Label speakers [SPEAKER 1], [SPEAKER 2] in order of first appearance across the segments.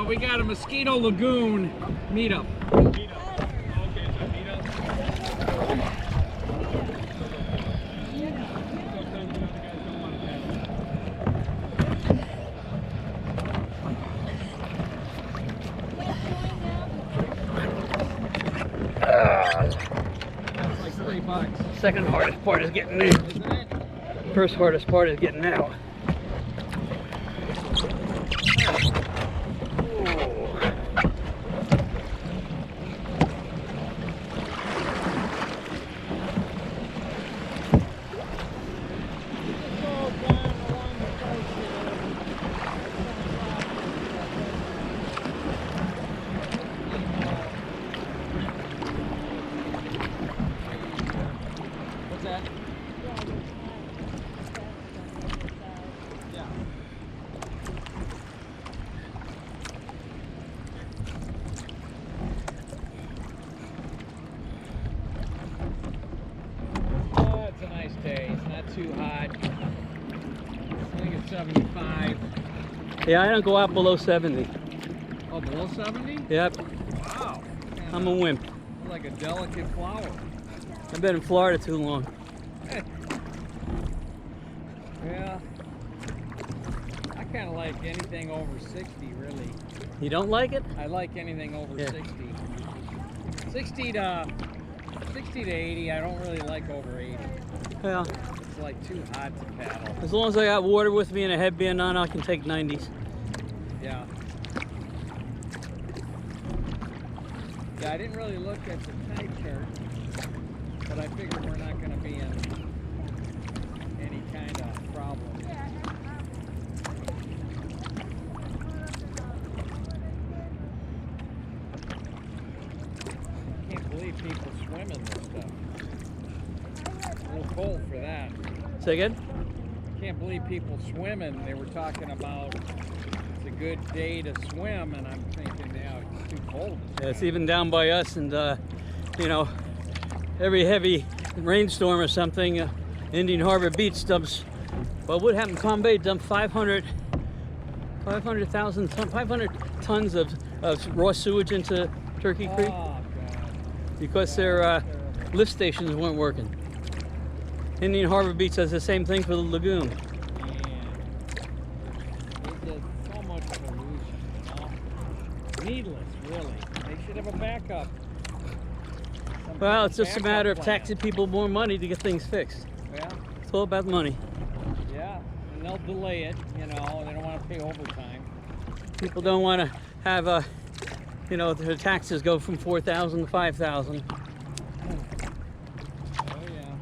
[SPEAKER 1] We got a Mosquito Lagoon meetup.
[SPEAKER 2] Okay, so meetup. Sometimes the other guys don't want to paddle. That's like $3.
[SPEAKER 1] Second hardest part is getting in.
[SPEAKER 2] Isn't it?
[SPEAKER 1] First hardest part is getting out.
[SPEAKER 2] What's that? Yeah. Oh, it's a nice day. It's not too hot. I think it's 75.
[SPEAKER 1] Yeah, I don't go out below 70.
[SPEAKER 2] Oh, below 70?
[SPEAKER 1] Yep,
[SPEAKER 2] Wow.
[SPEAKER 1] I'm a wimp.
[SPEAKER 2] Like a delicate flower.
[SPEAKER 1] I've been in Florida too long.
[SPEAKER 2] Yeah. I kind of like anything over 60, really.
[SPEAKER 1] You don't like it?
[SPEAKER 2] I like anything over
[SPEAKER 1] Yeah.
[SPEAKER 2] 60. 60 to 80. I don't really like over 80.
[SPEAKER 1] Well,
[SPEAKER 2] It's like too hot to paddle.
[SPEAKER 1] as long as I got water with me and a headband on, I can take 90s.
[SPEAKER 2] Yeah. Yeah, I didn't really look at the tide chart, but I figured we're not going to be in any kind of problem. I can't believe people swim in this stuff. It's a little cold for that.
[SPEAKER 1] Say again?
[SPEAKER 2] Can't believe people swimming. They were talking about it's a good day to swim, and I'm thinking, yeah, it's too cold.
[SPEAKER 1] Yeah, it's even down by us, and you know, every heavy rainstorm or something, Indian Harbor Beach dumps. Well, what happened? Palm Bay dumped 500 tons of raw sewage into Turkey Creek
[SPEAKER 2] Oh, God.
[SPEAKER 1] because their lift stations weren't working. Indian Harbor Beach does the same thing for the lagoon.
[SPEAKER 2] Man. There's so much pollution, you know? Needless, really. They should have a backup. Some
[SPEAKER 1] Well,
[SPEAKER 2] kind
[SPEAKER 1] it's just a
[SPEAKER 2] backup
[SPEAKER 1] matter of
[SPEAKER 2] plan.
[SPEAKER 1] taxing people more money to get things fixed.
[SPEAKER 2] Yeah,
[SPEAKER 1] It's all about money.
[SPEAKER 2] yeah. And they'll delay it, you know, they don't want to pay overtime.
[SPEAKER 1] People don't want to have you know, their taxes go from 4,000 to 5,000.
[SPEAKER 2] Oh, yeah.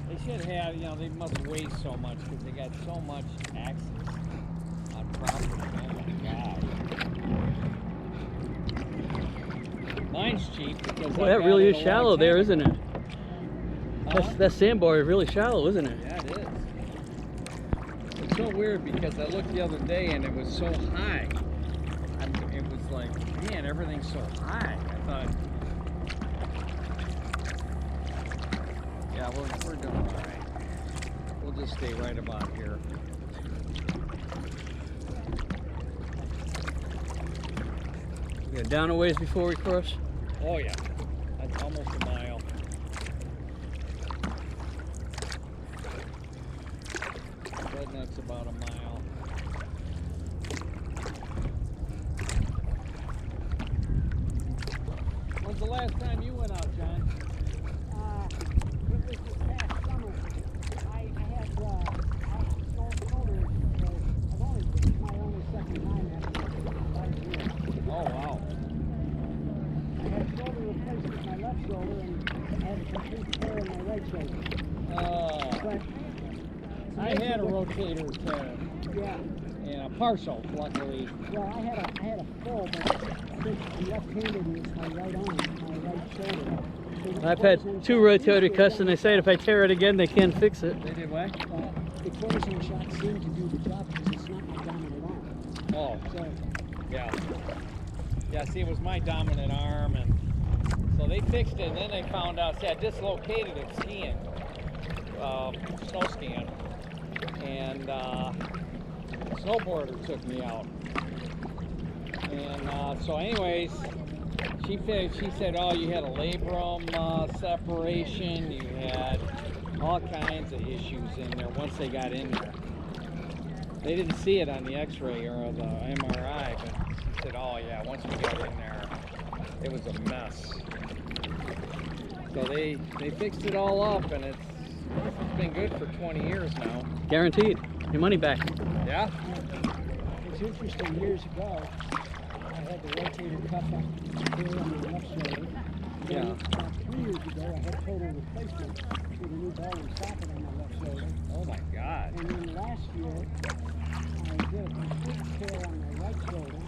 [SPEAKER 2] They should have, you know, they must waste so much because they got so much taxes on property. Oh, my God. Mine's cheap because
[SPEAKER 1] Boy,
[SPEAKER 2] I
[SPEAKER 1] that
[SPEAKER 2] got
[SPEAKER 1] really
[SPEAKER 2] it
[SPEAKER 1] is
[SPEAKER 2] a long
[SPEAKER 1] shallow there,
[SPEAKER 2] time
[SPEAKER 1] isn't
[SPEAKER 2] ago.
[SPEAKER 1] it?
[SPEAKER 2] Huh?
[SPEAKER 1] That sandbar is really shallow, isn't it?
[SPEAKER 2] Yeah, it is. It's so weird because I looked the other day and it was so high. It was like, man, everything's so high. I thought, yeah, we're doing all right. We'll just stay right about here.
[SPEAKER 1] Yeah, down a ways before we cross.
[SPEAKER 2] Oh yeah, that's almost a mile. Red Nut's about a mile. When's the last time you went out, John?
[SPEAKER 3] It was this past summer. I had shoulder issues, so this is my only second time after 5 years.
[SPEAKER 2] Oh wow.
[SPEAKER 3] I had shoulder replacement in my left shoulder and I had a complete tear in my right shoulder. But
[SPEAKER 2] I had a rotator tear
[SPEAKER 3] yeah,
[SPEAKER 2] and a partial, luckily.
[SPEAKER 3] well, I had a full, but since I'm left-handed and it's my right arm, my right shoulder. So the
[SPEAKER 1] I've had
[SPEAKER 3] cortisone
[SPEAKER 1] 2
[SPEAKER 3] shot
[SPEAKER 1] rotator
[SPEAKER 3] seemed to
[SPEAKER 1] cuts,
[SPEAKER 3] have
[SPEAKER 1] and they say if I tear it again, they can't fix it.
[SPEAKER 2] They did what?
[SPEAKER 3] the cortisone shot seemed to do the job because it's not my dominant arm.
[SPEAKER 2] Oh,
[SPEAKER 3] So
[SPEAKER 2] yeah. Yeah, see, it was my dominant arm, and so they fixed it, and then they found out, see, I dislocated it skiing, snow skiing, and a snowboarder took me out. And so anyways, she said, oh, you had a labrum separation, you had all kinds of issues in there once they got in there. They didn't see it on the x-ray or the MRI, but she said, oh yeah, once we got in there, it was a mess. So they fixed it all up, and it's been good for 20 years now.
[SPEAKER 1] Guaranteed. Your money back.
[SPEAKER 2] Yeah?
[SPEAKER 3] It's interesting, years ago, I had the rotator cuff up here on my left shoulder.
[SPEAKER 2] Yeah.
[SPEAKER 3] About 3 years ago, I had total replacement with a new ball and socket on my left shoulder.
[SPEAKER 2] Oh my God.
[SPEAKER 3] And then last year, I did a complete tear on my right shoulder.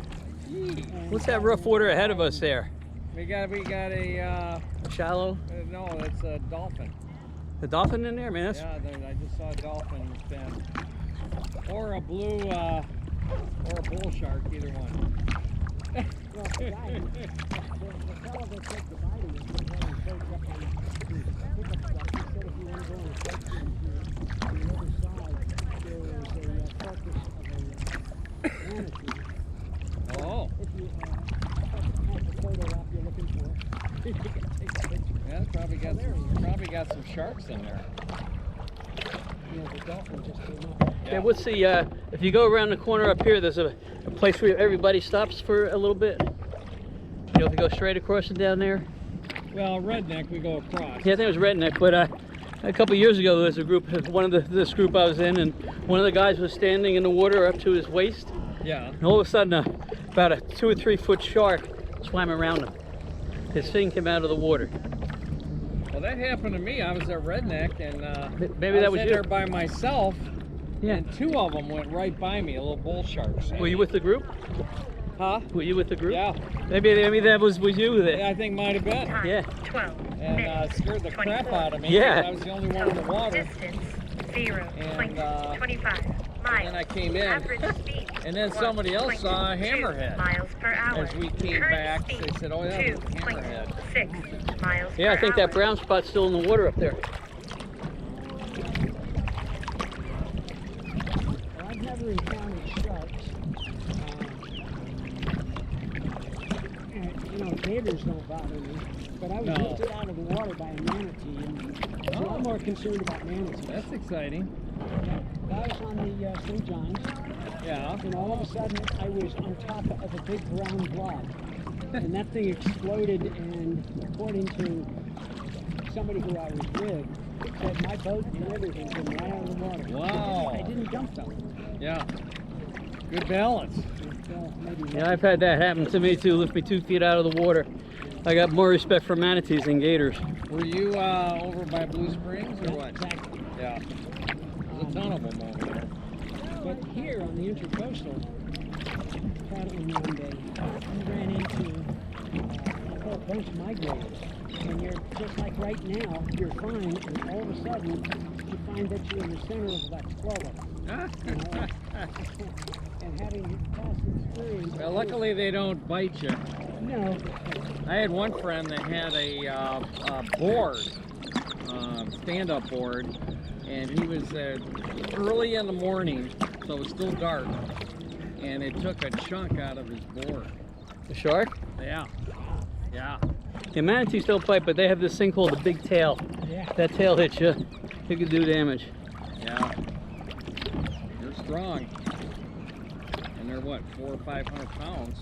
[SPEAKER 3] And
[SPEAKER 1] What's that rough water ahead of us there?
[SPEAKER 2] We got a
[SPEAKER 1] Shallow?
[SPEAKER 2] no, that's a dolphin.
[SPEAKER 1] The dolphin in there, man? That's,
[SPEAKER 2] Yeah, I just saw a dolphin fin, or a blue, or a bull shark, either one.
[SPEAKER 3] Well, the guy, the fellow that took the biting, he had his folks up on the pickup truck. He said if you want to go on a sightseeing tour, on the other side, there was a carcass of a manatee.
[SPEAKER 2] Oh,
[SPEAKER 3] If you have the photo op you're looking for, you can take a picture.
[SPEAKER 2] yeah, it's probably got some sharks in there.
[SPEAKER 3] You know, the dolphin just came up.
[SPEAKER 1] yeah, what's the, if you go around the corner up here, there's a place where everybody stops for a little bit. You know, if you go straight across and down there.
[SPEAKER 2] Well, redneck, we go across.
[SPEAKER 1] Yeah, I think it was Redneck, but a couple of years ago there was a group, this group I was in, and one of the guys was standing in the water up to his waist,
[SPEAKER 2] Yeah.
[SPEAKER 1] and all of a sudden about a 2 or 3 foot shark swam around him. His fin came out of the water.
[SPEAKER 2] Well, that happened to me. I was at redneck, and
[SPEAKER 1] Maybe that was
[SPEAKER 2] in
[SPEAKER 1] you.
[SPEAKER 2] there by myself,
[SPEAKER 1] Yeah.
[SPEAKER 2] and 2 of them went right by me, a little bull sharks.
[SPEAKER 1] Were you with the group?
[SPEAKER 2] Huh?
[SPEAKER 1] Were you with the group?
[SPEAKER 2] Yeah.
[SPEAKER 1] Maybe that was you there.
[SPEAKER 2] Yeah, I think might have been.
[SPEAKER 1] Yeah.
[SPEAKER 4] 12
[SPEAKER 2] And scared the crap out of me.
[SPEAKER 1] Yeah.
[SPEAKER 2] I was the only one in the water.
[SPEAKER 4] Distance 0.25
[SPEAKER 2] And
[SPEAKER 4] miles.
[SPEAKER 2] then I came in,
[SPEAKER 4] Average speed
[SPEAKER 2] and then somebody else saw a
[SPEAKER 4] 1.2
[SPEAKER 2] hammerhead.
[SPEAKER 4] miles per hour.
[SPEAKER 2] As we came
[SPEAKER 4] Current
[SPEAKER 2] back, they
[SPEAKER 4] speed,
[SPEAKER 2] said, oh, yeah, there's a hammerhead.
[SPEAKER 4] 2.6 miles
[SPEAKER 1] Yeah, I
[SPEAKER 4] per
[SPEAKER 1] think that
[SPEAKER 4] hour.
[SPEAKER 1] brown spot's still in the water up there.
[SPEAKER 3] Well, I've never encountered sharks. You know, gators don't bother me, but I was
[SPEAKER 2] No.
[SPEAKER 3] lifted out of the water by a manatee, and so I'm more concerned about manatees.
[SPEAKER 2] That's exciting.
[SPEAKER 3] Yeah, I was on the St. John's,
[SPEAKER 2] Yeah.
[SPEAKER 3] and all of a sudden I was on top of a big brown blob, and that thing exploded, and according to somebody who I was with, said my boat and everything came right out of the water.
[SPEAKER 2] Wow.
[SPEAKER 3] I didn't dump though.
[SPEAKER 2] Yeah. Good balance.
[SPEAKER 3] Maybe
[SPEAKER 1] Yeah, I've had that happen to me too. Lift me 2 feet out of the water. I got more respect for manatees than gators.
[SPEAKER 2] Were you over by Blue Springs or what?
[SPEAKER 3] Exactly.
[SPEAKER 2] Yeah. There's a ton of them over there.
[SPEAKER 3] But here on the Intercoastal, paddling one day, you ran into a whole bunch of migrators. And you're just like right now, you're fine, and all of a sudden, you find that you're in the center of about 12 of them. You know? And having past experience.
[SPEAKER 2] Well, luckily they don't bite you.
[SPEAKER 3] No.
[SPEAKER 2] I had one friend that had a board, stand-up board, and he was early in the morning, so it was still dark, and it took a chunk out of his board.
[SPEAKER 1] The shark?
[SPEAKER 2] Yeah. Yeah.
[SPEAKER 1] Yeah, manatees don't bite, but they have this thing called the big tail.
[SPEAKER 3] Yeah.
[SPEAKER 1] That tail hits you, it can do damage.
[SPEAKER 2] Yeah. They're strong. And they're what, 400 or 500 pounds?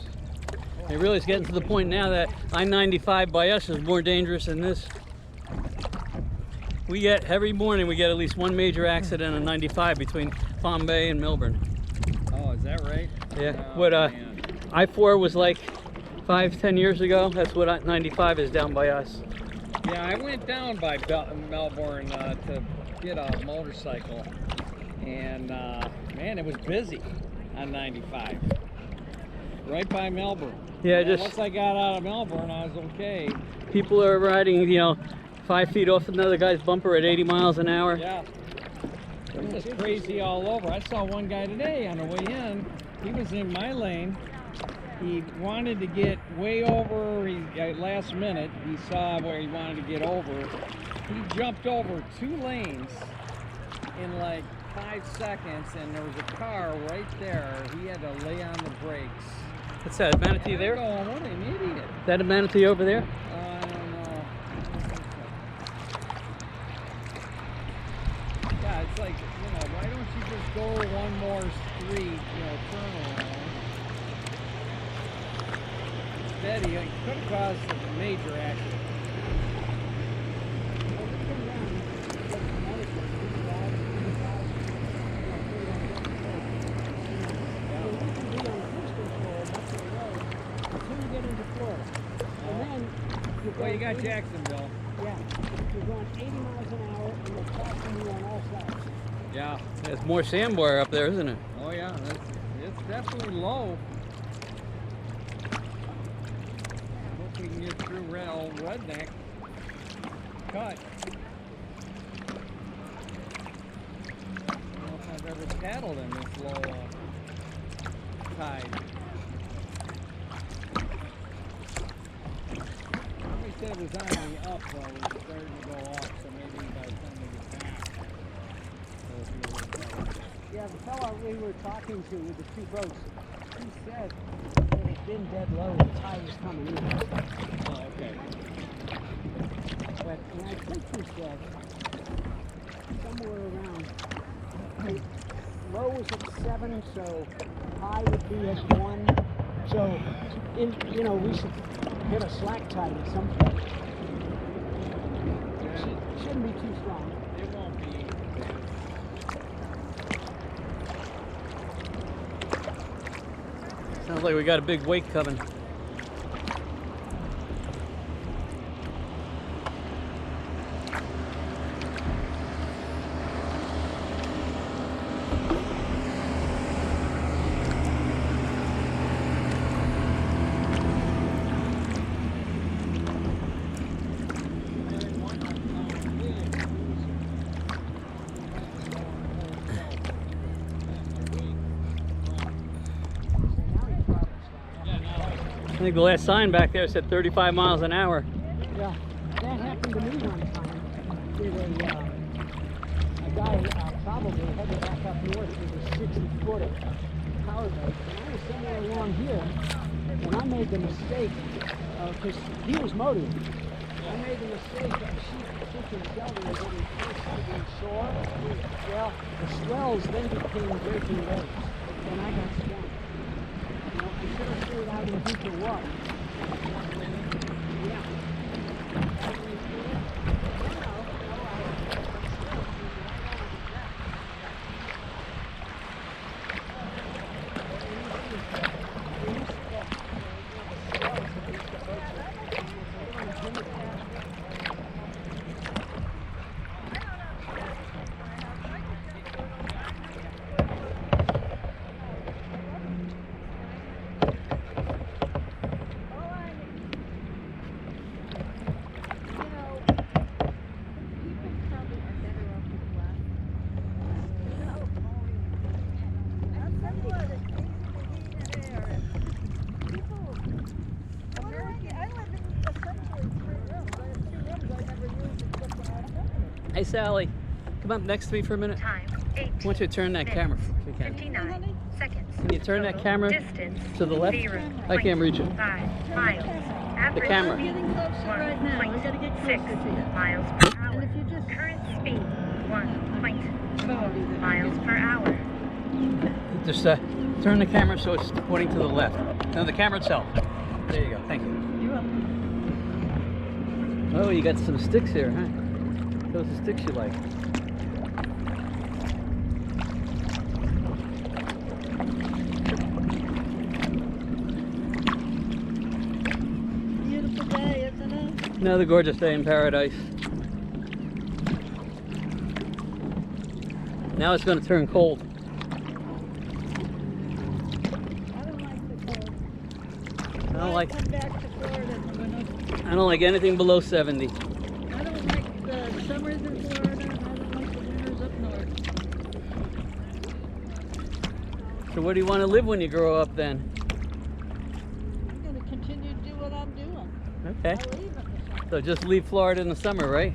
[SPEAKER 1] It really is getting to the point now that I-95 by us is more dangerous than this. Every morning we get at least one major accident on 95 between Palm Bay and Melbourne.
[SPEAKER 2] Oh, is that right?
[SPEAKER 1] Yeah.
[SPEAKER 2] Oh,
[SPEAKER 1] What
[SPEAKER 2] man.
[SPEAKER 1] I-4 was like 5-10 years ago. That's what I-95 is down by us.
[SPEAKER 2] Yeah, I went down by Melbourne to get a motorcycle, and man, it was busy on 95. Right by Melbourne.
[SPEAKER 1] Yeah,
[SPEAKER 2] And
[SPEAKER 1] just
[SPEAKER 2] once I got out of Melbourne, I was okay.
[SPEAKER 1] people are riding, 5 feet off another guy's bumper at 80 miles an hour.
[SPEAKER 2] Yeah. It was just crazy all over. I saw one guy today on the way in. He was in my lane. He wanted to get way over. Last minute, he saw where he wanted to get over. He jumped over 2 lanes in like 5 seconds, and there was a car right there. He had to lay on the brakes
[SPEAKER 1] What's that, a manatee there?
[SPEAKER 2] Oh, what an idiot.
[SPEAKER 1] Is that a manatee over there?
[SPEAKER 2] I don't know. Yeah, it's like, why don't you just go one more street, turn around. Instead, he could have caused a major accident. Well, you got Jacksonville.
[SPEAKER 3] Yeah, you're going 80 miles an hour and they're passing you on all sides.
[SPEAKER 2] Yeah.
[SPEAKER 1] There's more sandbar up there, isn't it?
[SPEAKER 2] Oh yeah, it's definitely low. Hope we can get through old redneck. Cut. I don't know if I've ever paddled in this low tide. They said it was on the up, though. It was starting to go up, so maybe by the time we get back, it'll be a little better.
[SPEAKER 3] Yeah, the fellow we were talking to with the two boats, he said that it had been dead low, the tide was coming in.
[SPEAKER 2] Oh, okay.
[SPEAKER 3] But, and I think he said somewhere around, low was at 7, so high would be at 1. So, we should hit a slack tide at some point. Shouldn't be too strong.
[SPEAKER 2] It won't be.
[SPEAKER 1] Sounds like we got a big wake coming. I think the last sign back there said 35 miles an hour.
[SPEAKER 3] Yeah, that happened to me one time with a guy probably headed back up north with a 60-footer power boat. And I was somewhere along here, and I made the mistake, because he was motoring. I made the mistake of she can tell they were getting close to the shore. Well, the swells then became breaking waves, and I got swamped. I should have stayed out in deeper water. Yeah.
[SPEAKER 1] Hey Sally, come up next to me for a minute.
[SPEAKER 4] Time 8.
[SPEAKER 1] I want you to turn that camera if you can.
[SPEAKER 4] 59 seconds.
[SPEAKER 1] Can you turn that camera
[SPEAKER 4] Distance
[SPEAKER 1] to the left?
[SPEAKER 4] 0.
[SPEAKER 1] I can't reach it.
[SPEAKER 4] 5 miles. Average
[SPEAKER 1] camera.
[SPEAKER 4] speed,
[SPEAKER 5] Getting closer right now. We gotta get
[SPEAKER 4] 1.6
[SPEAKER 5] closer to you.
[SPEAKER 4] miles per hour.
[SPEAKER 5] And if you just
[SPEAKER 4] Current speed 1.4 miles per hour.
[SPEAKER 1] Just turn the camera so it's pointing to the left. No, the camera itself. There you go. Thank you.
[SPEAKER 5] you're up.
[SPEAKER 1] Oh, you got some sticks here, huh? Those are sticks you like.
[SPEAKER 5] Beautiful day, isn't it?
[SPEAKER 1] Another gorgeous day in paradise. Now it's going to turn cold.
[SPEAKER 5] I don't like the cold.
[SPEAKER 1] I don't like.
[SPEAKER 5] Come back to Florida in the winter.
[SPEAKER 1] I don't like anything below 70.
[SPEAKER 5] I don't like the summers in Florida, and I don't like the winters up north.
[SPEAKER 1] So where do you want to live when you grow up then?
[SPEAKER 5] I'm going to continue to do what I'm doing.
[SPEAKER 1] Okay.
[SPEAKER 5] I leave in the summer.
[SPEAKER 1] So just leave Florida in the summer, right?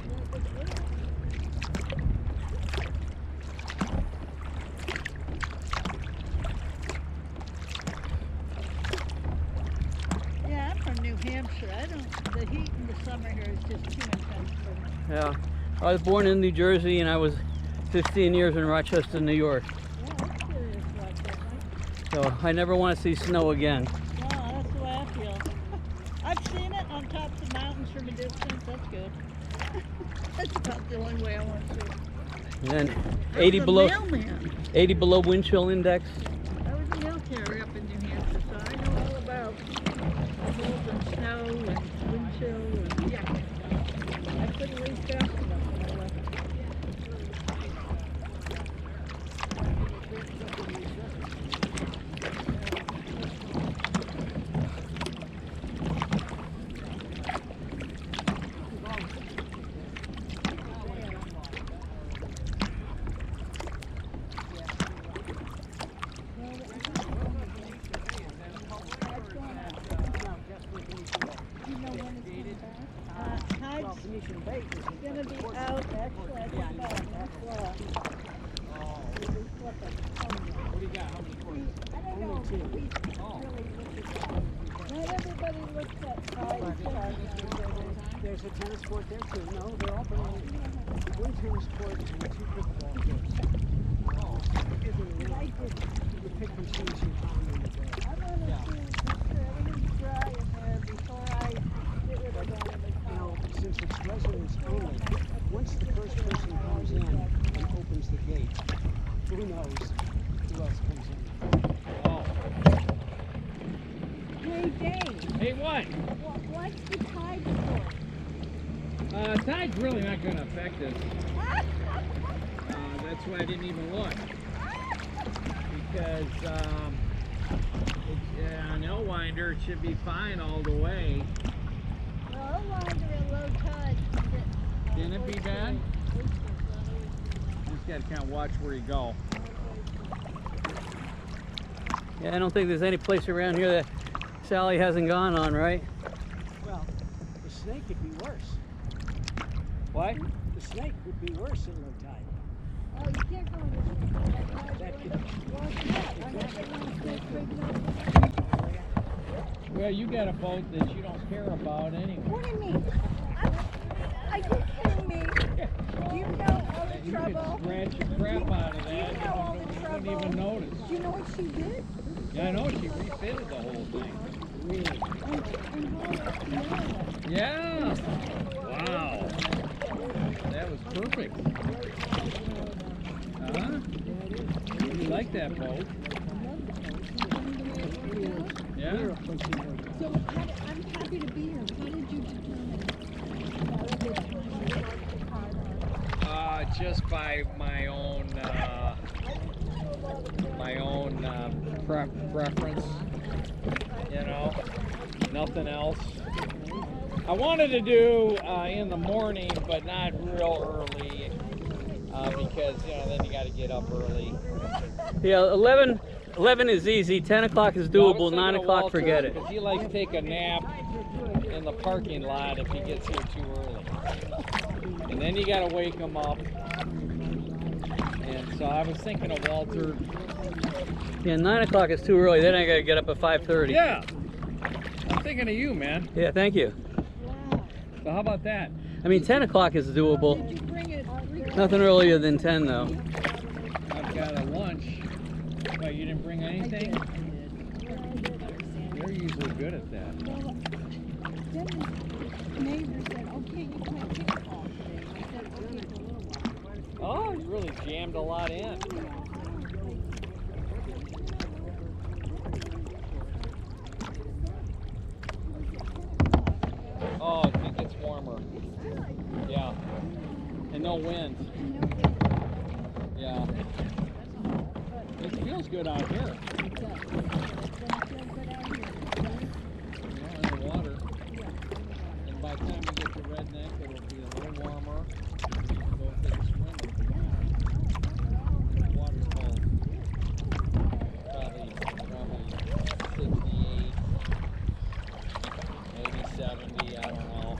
[SPEAKER 5] summer here is just too intense for me.
[SPEAKER 1] Yeah. I was born in New Jersey and I was 15 years in Rochester, New York.
[SPEAKER 5] Yeah, that's serious like that, right?
[SPEAKER 1] So I never want to see snow again.
[SPEAKER 5] No, that's the way I feel. I've seen it on tops of mountains from a distance. That's good. That's about the only way I want to see it.
[SPEAKER 1] And then
[SPEAKER 5] That's
[SPEAKER 1] 80
[SPEAKER 5] the
[SPEAKER 1] below,
[SPEAKER 5] mailman.
[SPEAKER 1] 80 below wind chill index.
[SPEAKER 5] I was a mail carrier up in New Hampshire, so I know all about cold and snow and wind chill and yeah. I couldn't leave fast enough when I left. Tide's gonna be out actually. I think about next
[SPEAKER 2] What do you got? How many quarters?
[SPEAKER 5] I don't know. We really look at that. Not everybody looks at tide.
[SPEAKER 3] There's a tennis court there too. No, they're all belong. One tennis court and two pickleball courts.
[SPEAKER 5] I did.
[SPEAKER 3] You pick and choose your time in the day.
[SPEAKER 5] I want to see everything's dry in there before I get rid of all of the
[SPEAKER 3] You know,
[SPEAKER 5] towels.
[SPEAKER 3] since it's residents only, once the first person comes in and opens the gate, who knows who else comes in?
[SPEAKER 2] Oh.
[SPEAKER 5] Hey, Dave,
[SPEAKER 2] Hey, what?
[SPEAKER 5] what's the tide for?
[SPEAKER 2] Tide's really not going to affect us. That's why I didn't even look. Because on Elwinder, it should be fine all the way.
[SPEAKER 5] Well, longer at low tide.
[SPEAKER 2] Can it be bad? Just got to kind of watch where you go.
[SPEAKER 1] Yeah, I don't think there's any place around here that Sally hasn't gone on, right?
[SPEAKER 3] Well, the snake would be worse.
[SPEAKER 2] What?
[SPEAKER 3] The snake would be worse at low tide.
[SPEAKER 5] Oh, you can't go in this one.
[SPEAKER 3] That could,
[SPEAKER 2] Well, you got a boat that you don't care about anyway.
[SPEAKER 5] What do you mean? Are you kidding me? Do you know all the
[SPEAKER 2] You
[SPEAKER 5] trouble?
[SPEAKER 2] could scratch the crap out of that.
[SPEAKER 5] You know all the
[SPEAKER 2] You wouldn't
[SPEAKER 5] trouble.
[SPEAKER 2] even notice.
[SPEAKER 5] Do you know what she did?
[SPEAKER 2] Yeah, I know. She refitted the whole thing.
[SPEAKER 3] really,
[SPEAKER 2] Yeah. Wow. That was perfect. Huh? You like that boat? Yeah.
[SPEAKER 5] So I'm happy to be here. How did you determine
[SPEAKER 2] Just by my own preference. You know, nothing else. I wanted to do in the morning, but not real early, because then you got to get up early.
[SPEAKER 1] Yeah, 11 is easy, 10 o'clock is doable, 9 o'clock, forget it.
[SPEAKER 2] Because he likes to take a nap in the parking lot if he gets here too early. And then you got to wake him up. And so I was thinking of Walter.
[SPEAKER 1] Yeah, 9 o'clock is too early, then I gotta get up at 5:30.
[SPEAKER 2] Yeah, I'm thinking of you, man.
[SPEAKER 1] Yeah, thank you.
[SPEAKER 2] So how about that?
[SPEAKER 1] I mean, 10 o'clock is doable.
[SPEAKER 5] Did you bring it?
[SPEAKER 1] Nothing earlier than 10 though.
[SPEAKER 2] I've got a lunch. Well, you didn't bring anything? You're usually good at that.
[SPEAKER 5] Well, then the neighbor said, okay, you can't pick it all today. I said, okay, for a little while.
[SPEAKER 2] Oh, you really jammed a lot in. Oh, it gets warmer. Yeah. And no wind. Yeah. It feels good out here. In the water. And by the time you get to Redneck, it'll be a little warmer. Go take a swim. The water's cold. Probably 68, maybe 70, I don't know.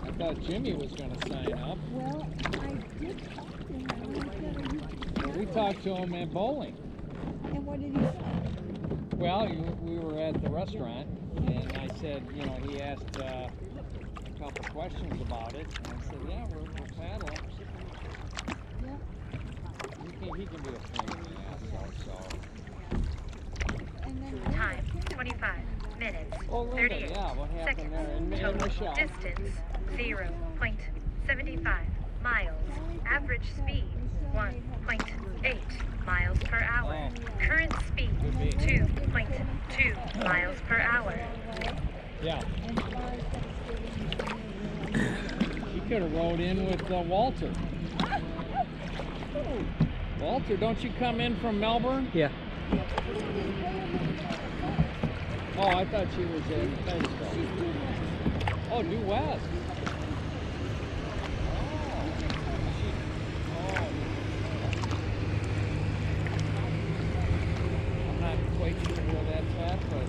[SPEAKER 2] I thought Jimmy was going to sign up.
[SPEAKER 5] Well, I did talk to him. And he said,
[SPEAKER 2] We talked to him at bowling.
[SPEAKER 5] and what did he say?
[SPEAKER 2] Well, we were at the restaurant, and I said, you know, he asked a couple questions about it, and I said, yeah, we're paddling. He can be a pain in the ass, so.
[SPEAKER 4] Time 25 minutes.
[SPEAKER 2] Oh, Linda,
[SPEAKER 4] 38
[SPEAKER 2] yeah, what happened
[SPEAKER 4] seconds.
[SPEAKER 2] there? And
[SPEAKER 4] Total
[SPEAKER 2] Michelle.
[SPEAKER 4] distance 0.75 miles. Average speed 1.8 miles per hour.
[SPEAKER 2] Oh.
[SPEAKER 4] Current speed
[SPEAKER 2] Could be.
[SPEAKER 4] 2.2 miles per hour.
[SPEAKER 2] Yeah. She could have rode in with Walter. Walter, don't you come in from Melbourne?
[SPEAKER 1] Yeah.
[SPEAKER 2] Oh, I thought she was in Edgwater. Oh, due west. I'm not quite sure where that's at, but.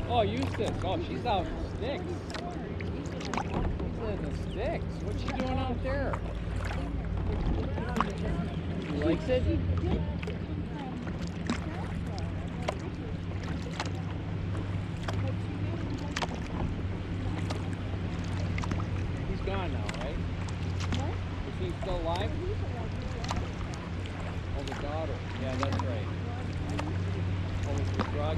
[SPEAKER 2] Oh, Eustis. Oh, she's out in Sticks. She's in the Sticks. What's she doing out there? She likes it? He's gone now, right? Is he still alive? Oh, the daughter. Yeah, that's right. Oh, was the drug?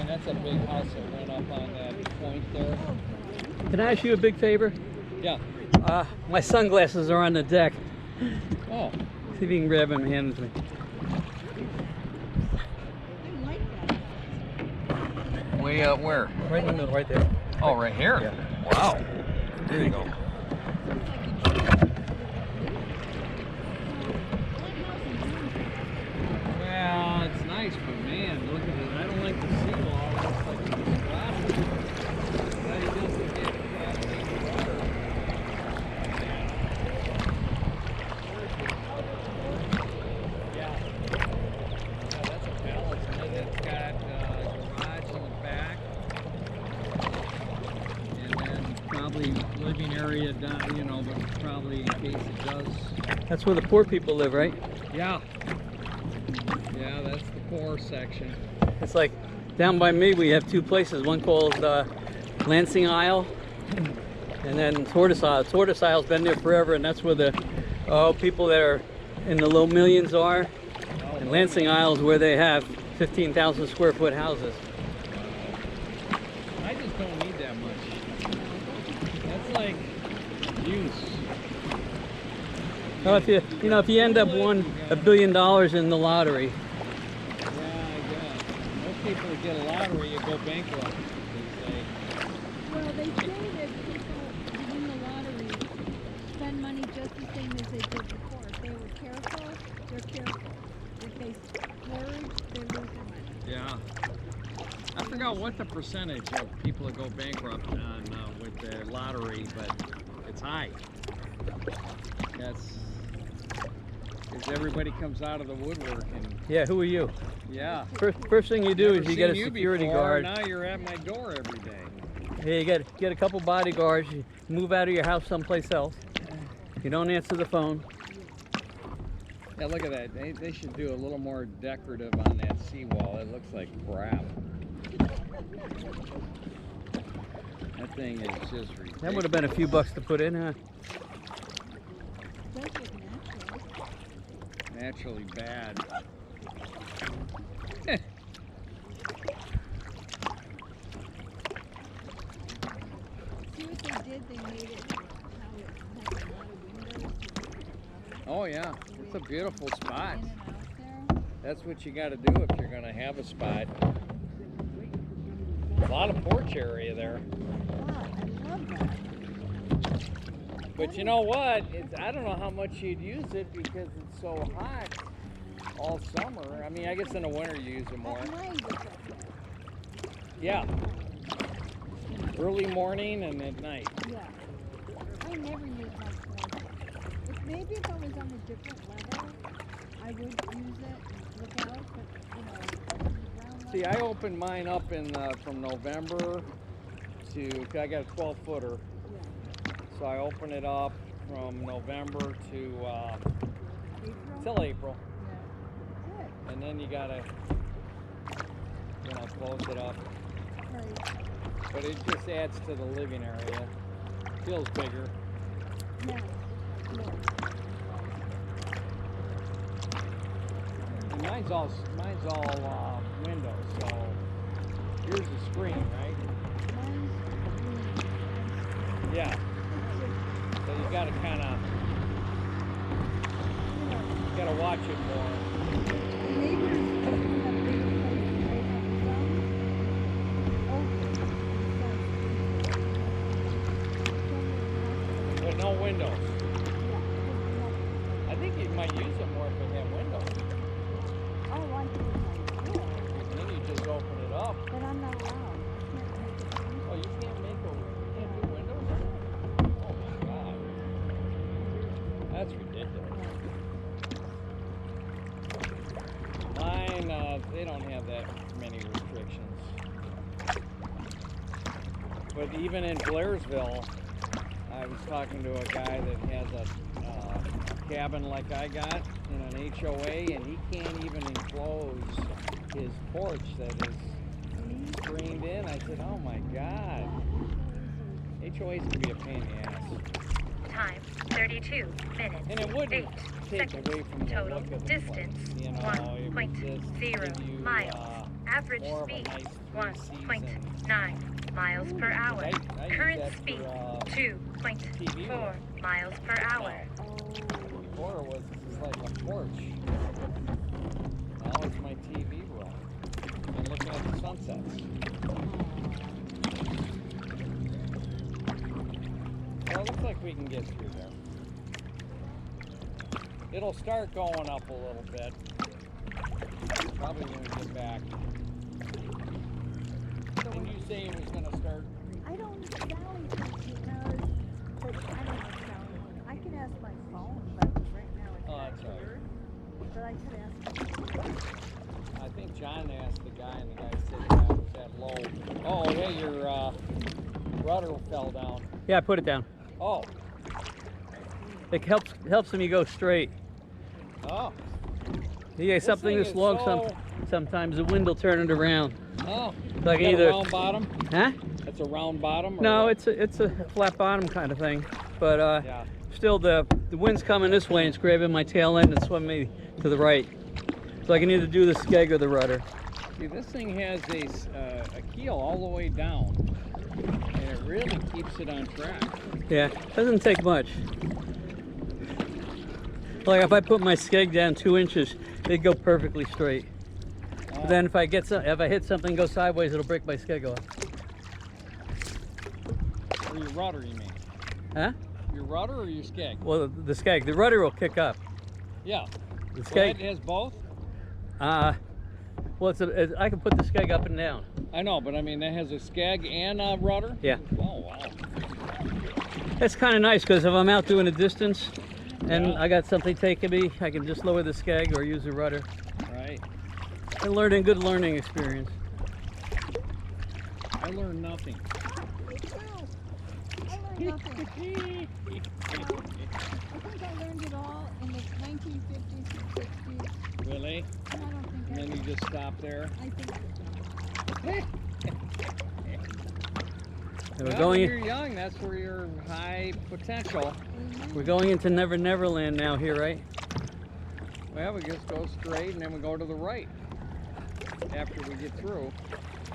[SPEAKER 2] That's a big house that went up on that point there.
[SPEAKER 1] Can I ask you a big favor?
[SPEAKER 2] Yeah.
[SPEAKER 1] My sunglasses are on the deck.
[SPEAKER 2] Oh.
[SPEAKER 1] See if you can grab them and hand them to me.
[SPEAKER 2] Way out where?
[SPEAKER 1] Right in the middle, right there.
[SPEAKER 2] Oh, right here?
[SPEAKER 1] Yeah.
[SPEAKER 2] Wow. There you go. Well, it's nice, but man, look at it. I don't like the seawall. It looks like it's splashing. But it doesn't get that big water. Yeah. Yeah, that's a palace. And then it's got a garage in the back. And then probably living area down, you know, but probably in case it does.
[SPEAKER 1] That's where the poor people live, right?
[SPEAKER 2] Yeah. Yeah, that's the poor section.
[SPEAKER 1] It's like down by me we have two places, one called Lansing Isle and then Tortoise Isle. Tortoise Isle's been there forever, and that's where the people that are in the low millions are. And Lansing Isle is where they have 15,000 square foot houses.
[SPEAKER 2] I just don't need that much. That's like use.
[SPEAKER 1] Well, if you end up winning $1 billion in the lottery,
[SPEAKER 2] Yeah, I guess. Most people that get a lottery, you go bankrupt. They
[SPEAKER 5] Well, they say that people who win the lottery spend money just the same as they did before. If they were careful, they're careful. If they splurge, they lose their money.
[SPEAKER 2] say. Yeah. I forgot what the percentage of people that go bankrupt on with the lottery, but it's high. That's because everybody comes out of the woodwork and
[SPEAKER 1] yeah, who are you?
[SPEAKER 2] yeah.
[SPEAKER 1] First thing you do
[SPEAKER 2] Never
[SPEAKER 1] is you get a
[SPEAKER 2] seen you
[SPEAKER 1] security
[SPEAKER 2] before,
[SPEAKER 1] guard.
[SPEAKER 2] Now you're at my door every day.
[SPEAKER 1] Yeah, you get a couple bodyguards. You move out of your house someplace else. You don't answer the phone.
[SPEAKER 2] Yeah, look at that. They should do a little more decorative on that seawall. It looks like crap. That thing is just ridiculous.
[SPEAKER 1] That would have been a few bucks to put in, huh?
[SPEAKER 5] Does look natural.
[SPEAKER 2] Naturally bad.
[SPEAKER 5] See what they did? They made it how it had a lot of windows.
[SPEAKER 2] Oh yeah, it's a beautiful spot.
[SPEAKER 5] In and out there.
[SPEAKER 2] That's what you got to do if you're going to have a spot. A lot of porch area there.
[SPEAKER 5] Wow, I love that.
[SPEAKER 2] But you know what? I don't know how much you'd use it because it's so hot all summer. I mean, I guess in the winter you use it more.
[SPEAKER 5] At night it's okay.
[SPEAKER 2] Yeah. Early morning and at night.
[SPEAKER 5] Yeah. I never use my force. Maybe if I was on a different level, I would use it and look out, but you know, ground
[SPEAKER 2] See, I
[SPEAKER 5] level,
[SPEAKER 2] opened mine up in from November to, 'cause I got a 12-footer,
[SPEAKER 5] yeah.
[SPEAKER 2] so I open it up from November to
[SPEAKER 5] April?
[SPEAKER 2] till April,
[SPEAKER 5] Yeah. Good.
[SPEAKER 2] and then you gotta, you know, close it up.
[SPEAKER 5] Right.
[SPEAKER 2] But it just adds to the living area. Feels bigger.
[SPEAKER 5] Yeah. Yeah.
[SPEAKER 2] And mine's all windows, so here's the screen, right?
[SPEAKER 5] Mine's green.
[SPEAKER 2] Yeah. So you gotta kind of,
[SPEAKER 5] You know,
[SPEAKER 2] gotta watch it more.
[SPEAKER 5] the neighbors don't have bigger places. They have some open.
[SPEAKER 2] But no windows.
[SPEAKER 5] Yeah.
[SPEAKER 2] I think you might use it more if it had windows.
[SPEAKER 5] Oh, I think I will.
[SPEAKER 2] And then you just open it up.
[SPEAKER 5] But I'm not allowed. I can't make it.
[SPEAKER 2] Oh, you can't do windows? Oh my God. That's ridiculous. Mine, they don't have that many restrictions. But even in Blairsville, I was talking to a guy that has a cabin like I got in an HOA, and he can't even enclose his porch that is screened in. I said, oh my God. HOAs can be a pain in the ass.
[SPEAKER 4] Time 32 minutes.
[SPEAKER 2] And it wouldn't
[SPEAKER 4] 8
[SPEAKER 2] take
[SPEAKER 4] seconds.
[SPEAKER 2] away from the
[SPEAKER 4] Total
[SPEAKER 2] look of the
[SPEAKER 4] distance
[SPEAKER 2] place. You know, it would
[SPEAKER 4] 1.0
[SPEAKER 2] just give you,
[SPEAKER 4] miles. Average
[SPEAKER 2] more of a
[SPEAKER 4] speed
[SPEAKER 2] nice
[SPEAKER 4] 1.9 miles per hour.
[SPEAKER 2] I use
[SPEAKER 4] Current
[SPEAKER 2] that for,
[SPEAKER 4] speed
[SPEAKER 2] TV
[SPEAKER 4] 2.4 miles per hour.
[SPEAKER 2] Before it was like a porch. Now it's my TV room. And looking at the sunsets. Well, it looks like we can get through there. It'll start going up a little bit. Probably when we get back. Didn't you say it was going to start?
[SPEAKER 5] I don't, Sally thinks it knows, but I don't know Sally. I can ask my phone, but right now it's
[SPEAKER 2] Oh,
[SPEAKER 5] not
[SPEAKER 2] that's all right.
[SPEAKER 5] here. But I could ask her.
[SPEAKER 2] I think John asked the guy, and the guy said that was that low. Oh, yeah, your rudder fell down.
[SPEAKER 1] Yeah, I put it down.
[SPEAKER 2] Oh,
[SPEAKER 1] It helps when you go straight.
[SPEAKER 2] oh,
[SPEAKER 1] You get something
[SPEAKER 2] thing
[SPEAKER 1] this
[SPEAKER 2] is
[SPEAKER 1] long,
[SPEAKER 2] so-
[SPEAKER 1] sometimes the wind will turn it around.
[SPEAKER 2] oh.
[SPEAKER 1] Like
[SPEAKER 2] Is that
[SPEAKER 1] either-
[SPEAKER 2] a round bottom?
[SPEAKER 1] Huh?
[SPEAKER 2] That's a round bottom? Or
[SPEAKER 1] No,
[SPEAKER 2] what?
[SPEAKER 1] it's a flat bottom kind of thing. But
[SPEAKER 2] Yeah.
[SPEAKER 1] still the wind's coming this way and it's grabbing my tail end and swimming me to the right. So I can either do the skeg or the rudder.
[SPEAKER 2] See, this thing has a keel all the way down, and it really keeps it on track.
[SPEAKER 1] Yeah, doesn't take much. Like if I put my skeg down 2 inches, they go perfectly straight.
[SPEAKER 2] Oh,
[SPEAKER 1] Then if I hit something go sideways, it'll break my skeg off.
[SPEAKER 2] or your rudder, you mean?
[SPEAKER 1] Huh?
[SPEAKER 2] Your rudder or your skeg?
[SPEAKER 1] Well, the skeg, the rudder will kick up.
[SPEAKER 2] Yeah.
[SPEAKER 1] The
[SPEAKER 2] Well, it
[SPEAKER 1] skeg,
[SPEAKER 2] has both?
[SPEAKER 1] well, I can put the skeg up and down.
[SPEAKER 2] I know, but I mean, that has a skeg and a rudder?
[SPEAKER 1] Yeah.
[SPEAKER 2] Oh, wow.
[SPEAKER 1] That's kind of nice because if I'm out doing a distance and
[SPEAKER 2] Yeah.
[SPEAKER 1] I got something taking me, I can just lower the skeg or use the rudder.
[SPEAKER 2] Right.
[SPEAKER 1] And good learning experience.
[SPEAKER 2] I learned nothing.
[SPEAKER 5] Me too. I learned nothing. I think I learned it all in the 1950s and 60s.
[SPEAKER 2] Really?
[SPEAKER 5] And I don't think
[SPEAKER 2] And then you just stop there?
[SPEAKER 5] I think
[SPEAKER 1] And
[SPEAKER 2] Well, when you're young, that's where your high potential.
[SPEAKER 1] we're going into Never Never Land now here, right?
[SPEAKER 2] Well, we just go straight and then we go to the right after we get through.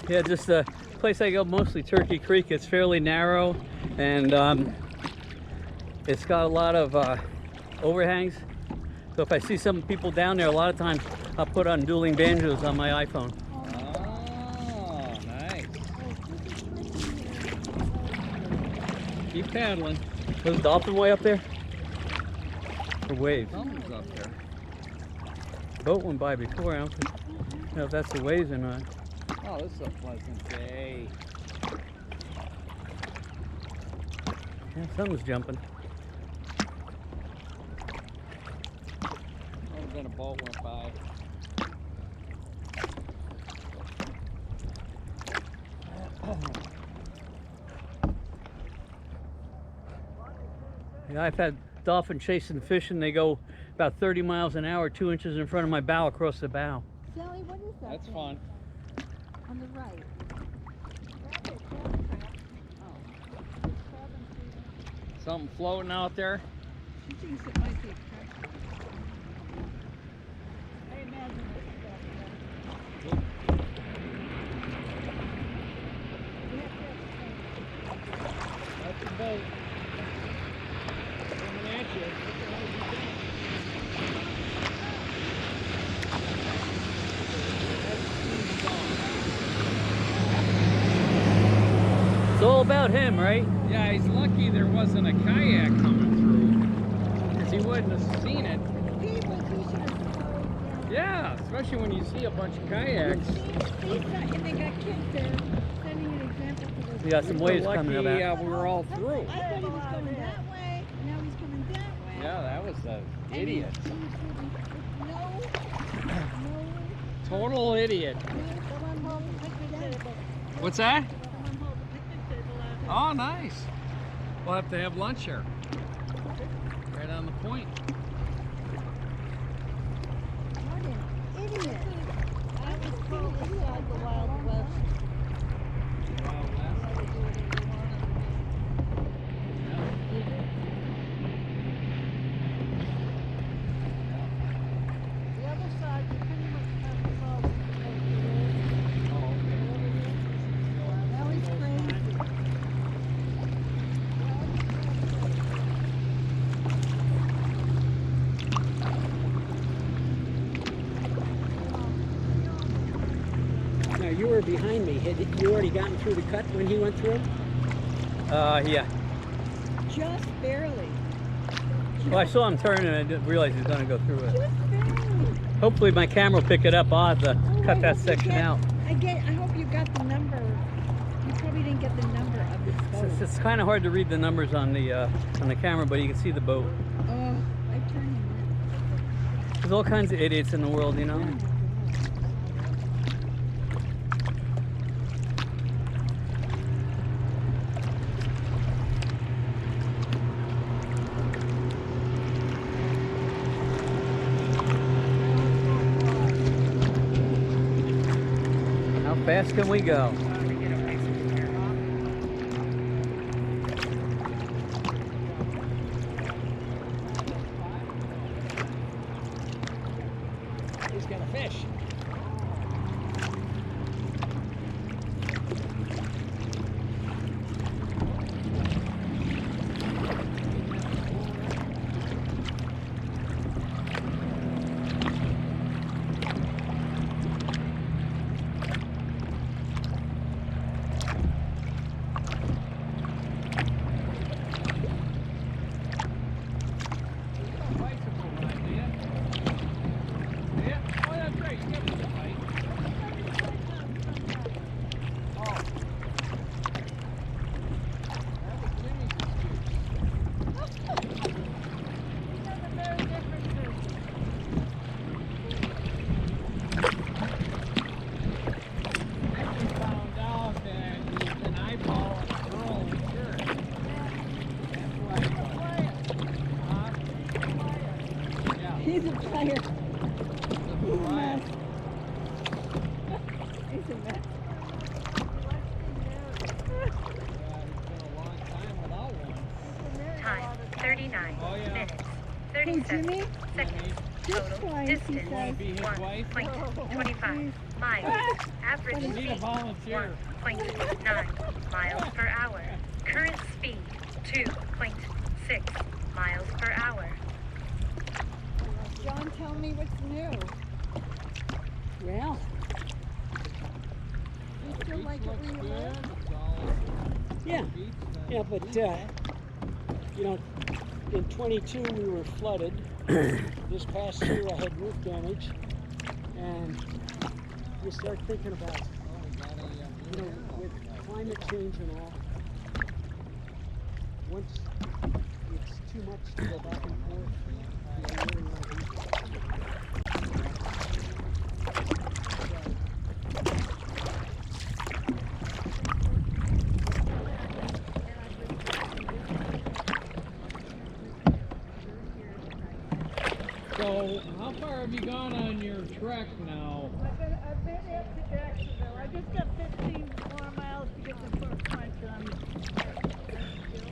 [SPEAKER 1] Yeah, just the place I go mostly, Turkey Creek. It's fairly narrow and it's got a lot of overhangs. So if I see some people down there, a lot of times I'll put on dueling banjos on my iPhone.
[SPEAKER 2] Oh, nice. Keep paddling.
[SPEAKER 1] Was dolphin way up there? Or waves?
[SPEAKER 2] Something's up there.
[SPEAKER 1] Boat went by before. I don't know if that's the waves or not.
[SPEAKER 2] Oh, this is a pleasant day.
[SPEAKER 1] Yeah, something's jumping.
[SPEAKER 2] Oh, then a boat went by.
[SPEAKER 1] Yeah, I've had dolphin chasing fish and they go about 30 miles an hour, 2 inches in front of my bow across the bow.
[SPEAKER 5] Sally, what is that?
[SPEAKER 2] That's
[SPEAKER 5] thing?
[SPEAKER 2] fun.
[SPEAKER 5] On the right.
[SPEAKER 2] Something floating out there.
[SPEAKER 5] She thinks it might be a crab. I imagine it's a crab.
[SPEAKER 2] That's the boat. Coming at you. What the hell is he doing?
[SPEAKER 1] It's all about him, right?
[SPEAKER 2] Yeah, he's lucky there wasn't a kayak coming through, because he wouldn't have seen it.
[SPEAKER 5] People, he should have slowed down.
[SPEAKER 2] Yeah, especially when you see a bunch of kayaks.
[SPEAKER 5] And they got kids there, setting an example for those.
[SPEAKER 1] We got some waves
[SPEAKER 2] Lucky,
[SPEAKER 1] coming about.
[SPEAKER 2] we were all through.
[SPEAKER 5] I thought he was going that way, now he's coming that way.
[SPEAKER 2] Yeah, that was an
[SPEAKER 5] And
[SPEAKER 2] idiot. Total idiot. What's that? Oh, nice. We'll have to have lunch here. Right on the point.
[SPEAKER 5] What an idiot. I was called the Wild West. The other side, you pretty much have to follow. Now he's crazy.
[SPEAKER 3] Now you were behind me. Had you already gotten through the cut when he went through?
[SPEAKER 1] Yeah.
[SPEAKER 5] Just barely.
[SPEAKER 1] Well, I saw him turn and I didn't realize he was going to go through it.
[SPEAKER 5] Just barely.
[SPEAKER 1] Hopefully my camera will pick it up. I'll have to
[SPEAKER 5] Oh,
[SPEAKER 1] cut
[SPEAKER 5] I
[SPEAKER 1] that
[SPEAKER 5] hope you
[SPEAKER 1] section
[SPEAKER 5] get-
[SPEAKER 1] out.
[SPEAKER 5] I hope you got the number. You probably didn't get the number of this boat.
[SPEAKER 1] It's kind of hard to read the numbers on the camera, but you can see the boat.
[SPEAKER 5] Oh, I turned him
[SPEAKER 1] There's all kinds of idiots in the world, you know.
[SPEAKER 5] in.
[SPEAKER 1] How fast can we go?
[SPEAKER 2] He's got a fish.
[SPEAKER 5] He's a player. He's a mess. He's a mess.
[SPEAKER 4] Time 39
[SPEAKER 2] Oh, yeah.
[SPEAKER 4] minutes.
[SPEAKER 5] Hey,
[SPEAKER 4] 37
[SPEAKER 5] Jimmy,
[SPEAKER 4] seconds.
[SPEAKER 5] just
[SPEAKER 4] Total
[SPEAKER 5] twice, he
[SPEAKER 4] distance
[SPEAKER 5] says.
[SPEAKER 2] Be his wife?
[SPEAKER 4] 1.25 miles. Average
[SPEAKER 2] We need a
[SPEAKER 4] speed
[SPEAKER 2] volunteer.
[SPEAKER 4] 1.9 miles per hour. Current speed 2.6 miles per hour.
[SPEAKER 5] John, tell me what's new.
[SPEAKER 3] Well,
[SPEAKER 5] You still like it where you live?
[SPEAKER 3] yeah. Yeah, but, you know, in 22 we were flooded. This past year I had roof damage. And you start thinking about, you know, with climate change and all, once it's too much to go back and forth, I really want to use
[SPEAKER 2] So, how far have you gone on your trek now?
[SPEAKER 6] I've been up to Jacksonville. I just got 15 more miles to get the first punch on.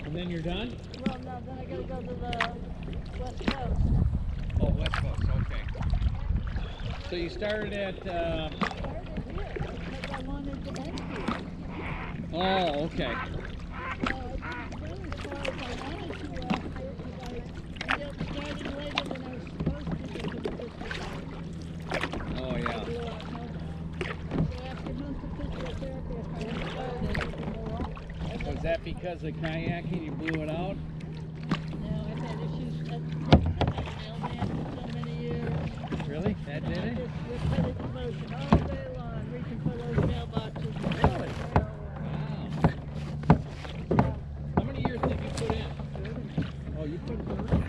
[SPEAKER 2] And then you're done?
[SPEAKER 6] Well, no, then I gotta go to the West Coast.
[SPEAKER 2] Oh, West Coast, okay. So you started at,
[SPEAKER 6] I started here because I wanted to end here.
[SPEAKER 2] oh, okay.
[SPEAKER 6] So I didn't go as far as I wanted to because I ended up starting later than I was supposed to because of the physical therapy.
[SPEAKER 2] Oh, yeah.
[SPEAKER 6] I blew out so after months of physical therapy, I finally started everything more.
[SPEAKER 2] Was that because of kayaking you blew it out?
[SPEAKER 6] No, I've had issues at mailman for so many years.
[SPEAKER 2] Really? That did it?
[SPEAKER 6] Just repetitive motion all day long, reaching for those mailboxes.
[SPEAKER 2] Really? Wow. How many years did you put in? Oh, you put 30?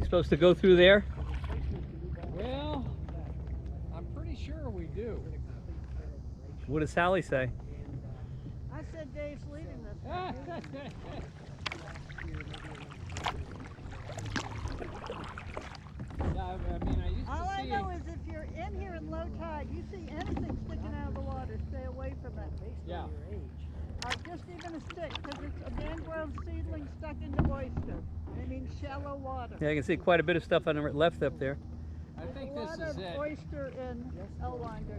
[SPEAKER 1] Supposed to go through there?
[SPEAKER 2] Well, I'm pretty sure we do.
[SPEAKER 1] What does Sally say?
[SPEAKER 6] I said Dave's leading this.
[SPEAKER 2] Yeah, I mean, I used
[SPEAKER 6] All
[SPEAKER 2] to
[SPEAKER 6] I
[SPEAKER 2] see
[SPEAKER 6] know is if you're in here in low tide, you see anything sticking out of the water, stay away from it.
[SPEAKER 2] Yeah.
[SPEAKER 6] Just even a stick, because it's a mangrove seedling stuck into oyster. I mean shallow water.
[SPEAKER 1] Yeah, I can see quite a bit of stuff on the left up there.
[SPEAKER 2] I think
[SPEAKER 6] a
[SPEAKER 2] this
[SPEAKER 6] lot
[SPEAKER 2] is
[SPEAKER 6] of
[SPEAKER 2] it.
[SPEAKER 6] oyster in Elwinder.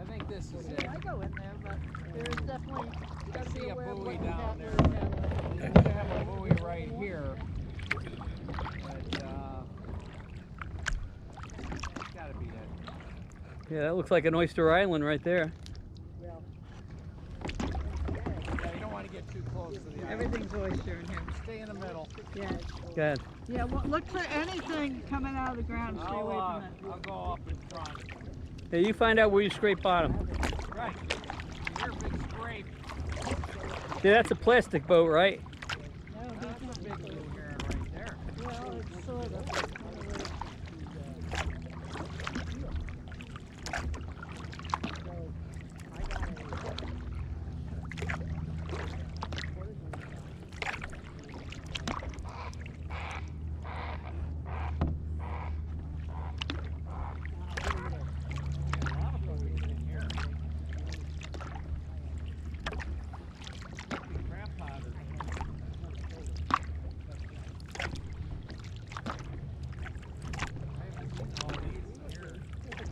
[SPEAKER 2] I think this is it.
[SPEAKER 6] I go in there, but there's definitely
[SPEAKER 2] I
[SPEAKER 6] gotta
[SPEAKER 2] see
[SPEAKER 6] be
[SPEAKER 2] a
[SPEAKER 6] aware of
[SPEAKER 2] buoy
[SPEAKER 6] what
[SPEAKER 2] down
[SPEAKER 6] you
[SPEAKER 2] there.
[SPEAKER 6] got.
[SPEAKER 2] We have a buoy right here. But, it's gotta be it.
[SPEAKER 1] Yeah, that looks like an oyster island right there.
[SPEAKER 2] Yeah, you don't want to get too close to the island.
[SPEAKER 6] Everything's oyster in here.
[SPEAKER 2] Stay in the middle.
[SPEAKER 6] Yeah.
[SPEAKER 1] Go ahead.
[SPEAKER 6] Yeah, well, look for anything coming out of the ground. Stay away from it.
[SPEAKER 2] I'll go up in front.
[SPEAKER 1] Hey, you find out where you scrape bottom.
[SPEAKER 2] Right. Here's a big scrape.
[SPEAKER 1] Yeah, that's a plastic boat, right?
[SPEAKER 6] No,
[SPEAKER 2] That's a big blue heron right there.
[SPEAKER 6] well, it's sort of.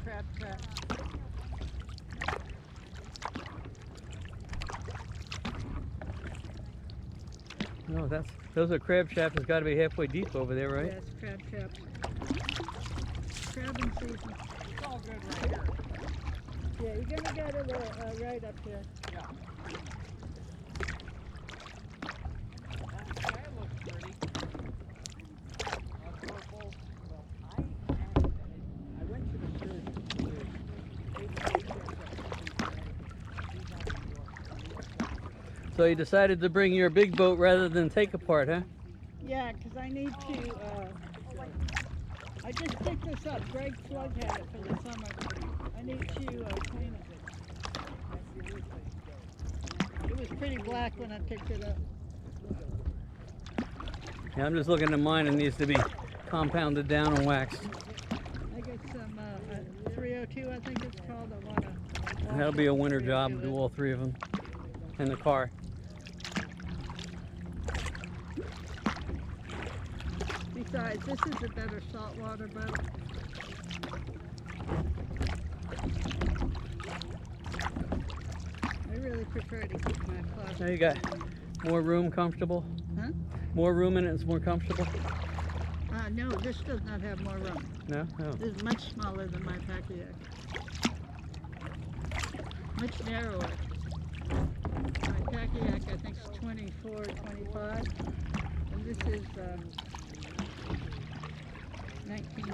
[SPEAKER 6] Crab trap.
[SPEAKER 1] No, those are crab traps. It's got to be halfway deep over there, right?
[SPEAKER 6] Yes, crab traps. Crabbing season.
[SPEAKER 2] It's all good right here.
[SPEAKER 6] Yeah, you're gonna get it right up here.
[SPEAKER 2] Yeah. That looks pretty. Purple.
[SPEAKER 3] I went to the surgery.
[SPEAKER 1] So you decided to bring your big boat rather than take apart, huh?
[SPEAKER 6] Yeah, because I need to. I just picked this up. Greg Plug had it for the summer. I need to clean it. It was pretty black when I picked it up.
[SPEAKER 1] Yeah, I'm just looking at mine and needs to be compounded down and waxed.
[SPEAKER 6] I got some 302, I think it's called. I want to
[SPEAKER 1] And that'll be a winter job, do all three of them in the car.
[SPEAKER 6] Besides, this is a better saltwater boat. I really prefer to keep my plastic.
[SPEAKER 1] Now you got more room, comfortable?
[SPEAKER 6] Huh?
[SPEAKER 1] More room in it, it's more comfortable?
[SPEAKER 6] No, this does not have more room.
[SPEAKER 1] No? No.
[SPEAKER 6] This is much smaller than my Paciac. Much narrower. My Paciac, I think, is 24, 25. And this is 19.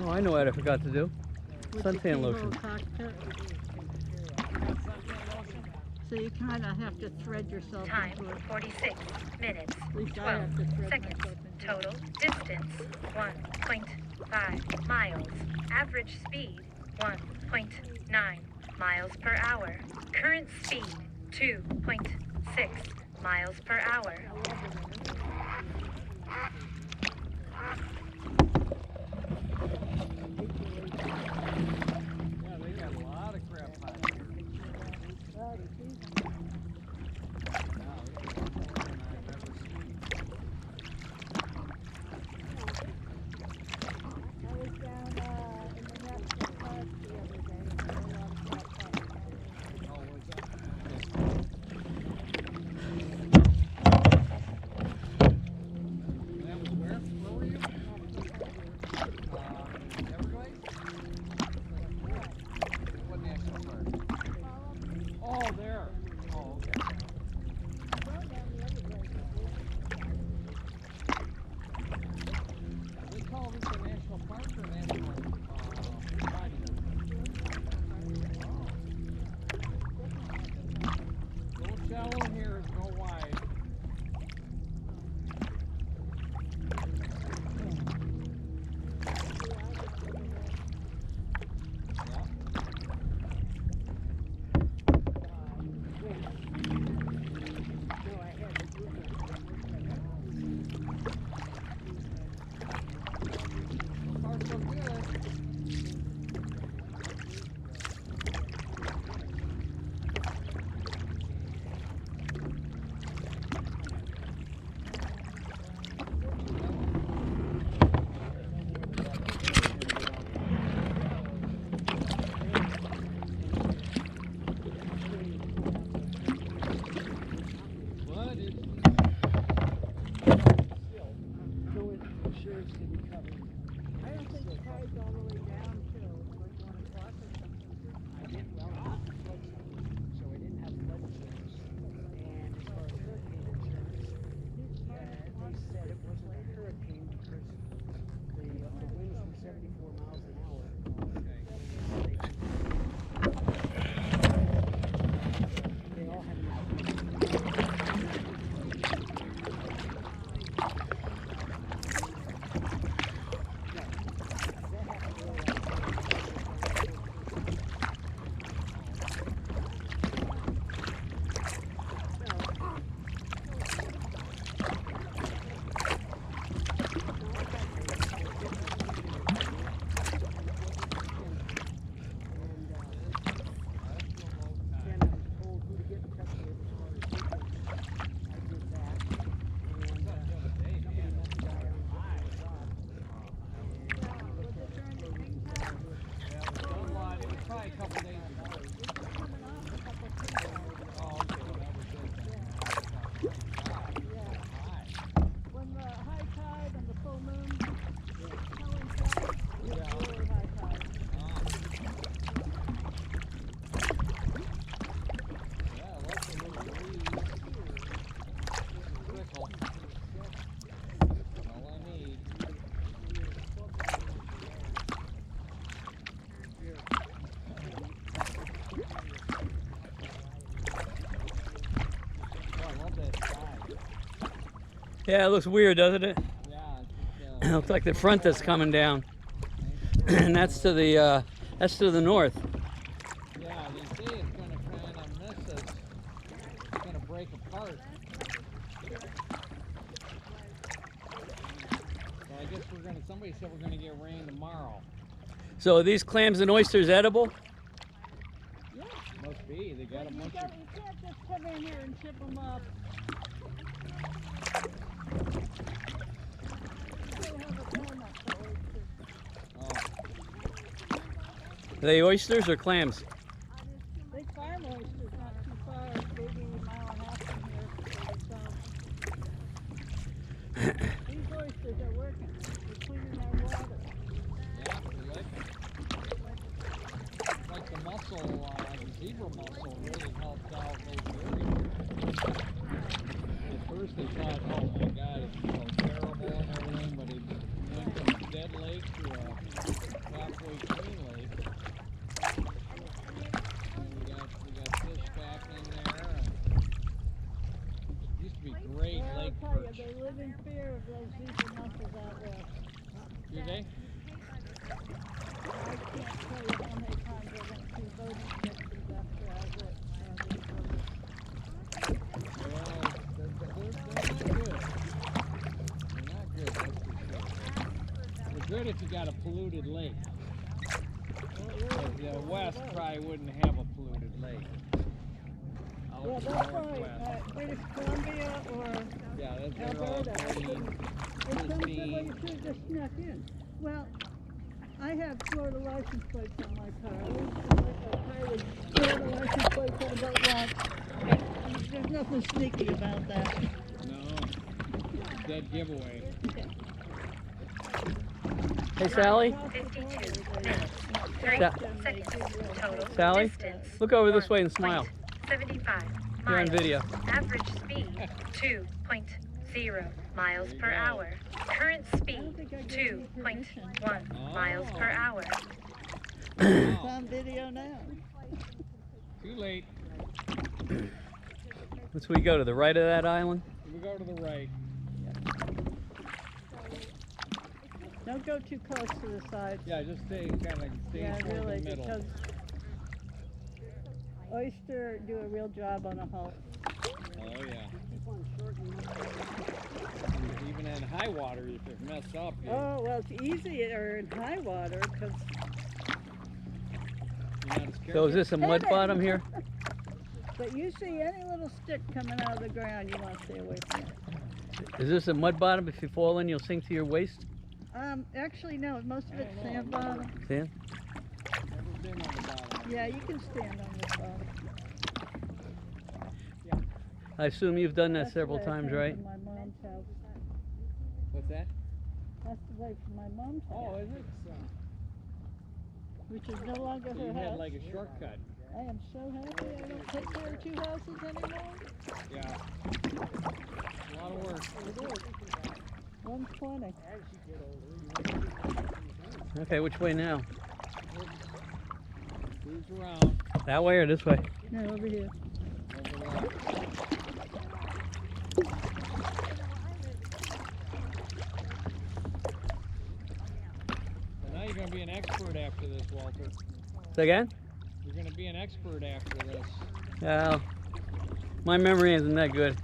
[SPEAKER 1] Oh, I know what I forgot to do.
[SPEAKER 6] With the
[SPEAKER 1] Suntan
[SPEAKER 6] keyhole
[SPEAKER 1] lotion.
[SPEAKER 6] cockpit. So you kind of have to thread yourself
[SPEAKER 4] Time
[SPEAKER 6] into it.
[SPEAKER 4] 46 minutes,
[SPEAKER 6] At least I
[SPEAKER 4] 12
[SPEAKER 6] have to thread
[SPEAKER 4] seconds.
[SPEAKER 6] myself into it.
[SPEAKER 4] Total distance 1.5 miles. Average speed 1.9 miles per hour. Current speed 2.6 miles per hour.
[SPEAKER 2] Yeah, they got a lot of crap out here.
[SPEAKER 5] I was down in the national park the other day, and there were a lot of crab pots.
[SPEAKER 2] Oh, what's that? That was where? Where were you? Everglades? What national park? Oh, there. Oh, okay. They call this a national park or national monument? Oh. Little shallow here, no wide. Far so good. What is
[SPEAKER 6] I don't think the tide's all the way down till like 1 o'clock or something.
[SPEAKER 3] I didn't, well, not the flood zone, so I didn't have flood insurance. And as far as hurricane insurance, they said it wasn't a hurricane because the winds were 74 miles an hour. They all have Then I was told who to get in touch with as far as tickets. I did that. And somebody met the guy on the job. And looked at the
[SPEAKER 2] a lot? It was probably a couple days ago. Oh, okay. Well, that was good then.
[SPEAKER 6] When the high tide and the full moon coincide, it's
[SPEAKER 2] Yeah.
[SPEAKER 6] really high tide.
[SPEAKER 2] Yeah, I like the little breeze. Trickle. All I need. Oh, I love that sky.
[SPEAKER 1] Yeah, it looks weird, doesn't it?
[SPEAKER 2] Yeah,
[SPEAKER 1] It looks like the front that's coming down. And that's to the north.
[SPEAKER 2] yeah, they say it's going to kind of miss us. It's going to break apart. So I guess somebody said we're going to get rain tomorrow.
[SPEAKER 1] So are these clams and oysters edible?
[SPEAKER 2] Must be. They got a
[SPEAKER 6] You
[SPEAKER 2] bunch
[SPEAKER 6] can't
[SPEAKER 2] of.
[SPEAKER 6] just come in here and chip them up. Still have a permit for oysters.
[SPEAKER 2] Oh,
[SPEAKER 1] Are they oysters or clams?
[SPEAKER 6] They farm oysters not too far, maybe a mile and a half from here. These oysters are working. They're cleaning our water.
[SPEAKER 2] yeah, we like it. Like the mussel, the zebra mussel really helped out those areas. At first they thought, oh my god, it's so terrible and everything, but it went from a dead lake to a halfway clean lake. And we got fish back in there. It used to be great
[SPEAKER 6] Well,
[SPEAKER 2] lake
[SPEAKER 6] I'll tell you,
[SPEAKER 2] perch.
[SPEAKER 6] they live in fear of those zebra mussels out west.
[SPEAKER 2] Do they?
[SPEAKER 6] I can't tell you how many times I went through boating sections after I went this river.
[SPEAKER 2] Well, they're not good. They're not good, that's for sure. They're good if you got a polluted lake. But the west probably wouldn't have a polluted lake. Out
[SPEAKER 6] Yeah,
[SPEAKER 2] in the
[SPEAKER 6] that's
[SPEAKER 2] northwest.
[SPEAKER 6] right. British Columbia or
[SPEAKER 2] Yeah, they're all
[SPEAKER 6] Alberta.
[SPEAKER 2] clean,
[SPEAKER 6] There's some people
[SPEAKER 2] pristine.
[SPEAKER 6] you should have just snuck in. Well, I have Florida license plates on my car. I used to like a car with Florida license plates on a boat launch. There's nothing sneaky about that.
[SPEAKER 2] No, dead giveaway.
[SPEAKER 1] Hey, Sally?
[SPEAKER 4] 52 minutes. 3
[SPEAKER 1] Sa-
[SPEAKER 4] seconds. Total
[SPEAKER 1] Sally?
[SPEAKER 4] distance.
[SPEAKER 1] Look over this way and smile.
[SPEAKER 4] 75
[SPEAKER 1] You're on
[SPEAKER 4] miles.
[SPEAKER 1] video.
[SPEAKER 4] Average speed 2.0 miles per hour. Current speed 2.1 miles per hour.
[SPEAKER 6] It's on video now.
[SPEAKER 2] Too late.
[SPEAKER 1] Let's we go to the right of that island.
[SPEAKER 2] We go to the right.
[SPEAKER 6] Don't go too close to the side.
[SPEAKER 2] Yeah, just stay toward
[SPEAKER 6] Really,
[SPEAKER 2] the middle.
[SPEAKER 6] because oyster do a real job on a hull.
[SPEAKER 2] Oh yeah. Even in high water, if it mess up,
[SPEAKER 6] Oh, well, it's easier in high water because
[SPEAKER 2] you're not as careful.
[SPEAKER 1] So is this a mud bottom here?
[SPEAKER 6] But you see any little stick coming out of the ground, you want to stay away from it.
[SPEAKER 1] Is this a mud bottom? If you fall in, you'll sink to your waist?
[SPEAKER 6] Actually, no. Most of it's sand bottom.
[SPEAKER 1] Sand?
[SPEAKER 2] Never been on the bottom.
[SPEAKER 6] Yeah, you can stand on this bottom.
[SPEAKER 1] I assume you've done that
[SPEAKER 6] That's the
[SPEAKER 1] several
[SPEAKER 6] way I
[SPEAKER 1] times,
[SPEAKER 6] came
[SPEAKER 1] right?
[SPEAKER 6] from my mom's house.
[SPEAKER 2] What's that?
[SPEAKER 6] That's the way from my mom's
[SPEAKER 2] Oh,
[SPEAKER 6] house,
[SPEAKER 2] is it?
[SPEAKER 6] which is no longer
[SPEAKER 2] So
[SPEAKER 6] her
[SPEAKER 2] you had
[SPEAKER 6] house.
[SPEAKER 2] like a shortcut.
[SPEAKER 6] I am so happy I don't take care of 2 houses anymore.
[SPEAKER 2] Yeah. A lot of work.
[SPEAKER 6] It is. 120.
[SPEAKER 1] Okay, which way now?
[SPEAKER 2] Cruise around.
[SPEAKER 1] That way or this way?
[SPEAKER 6] No, over here.
[SPEAKER 2] Over there. So now you're going to be an expert after this, Walter.
[SPEAKER 1] Say again?
[SPEAKER 2] You're going to be an expert after this.
[SPEAKER 1] Well, my memory isn't that good.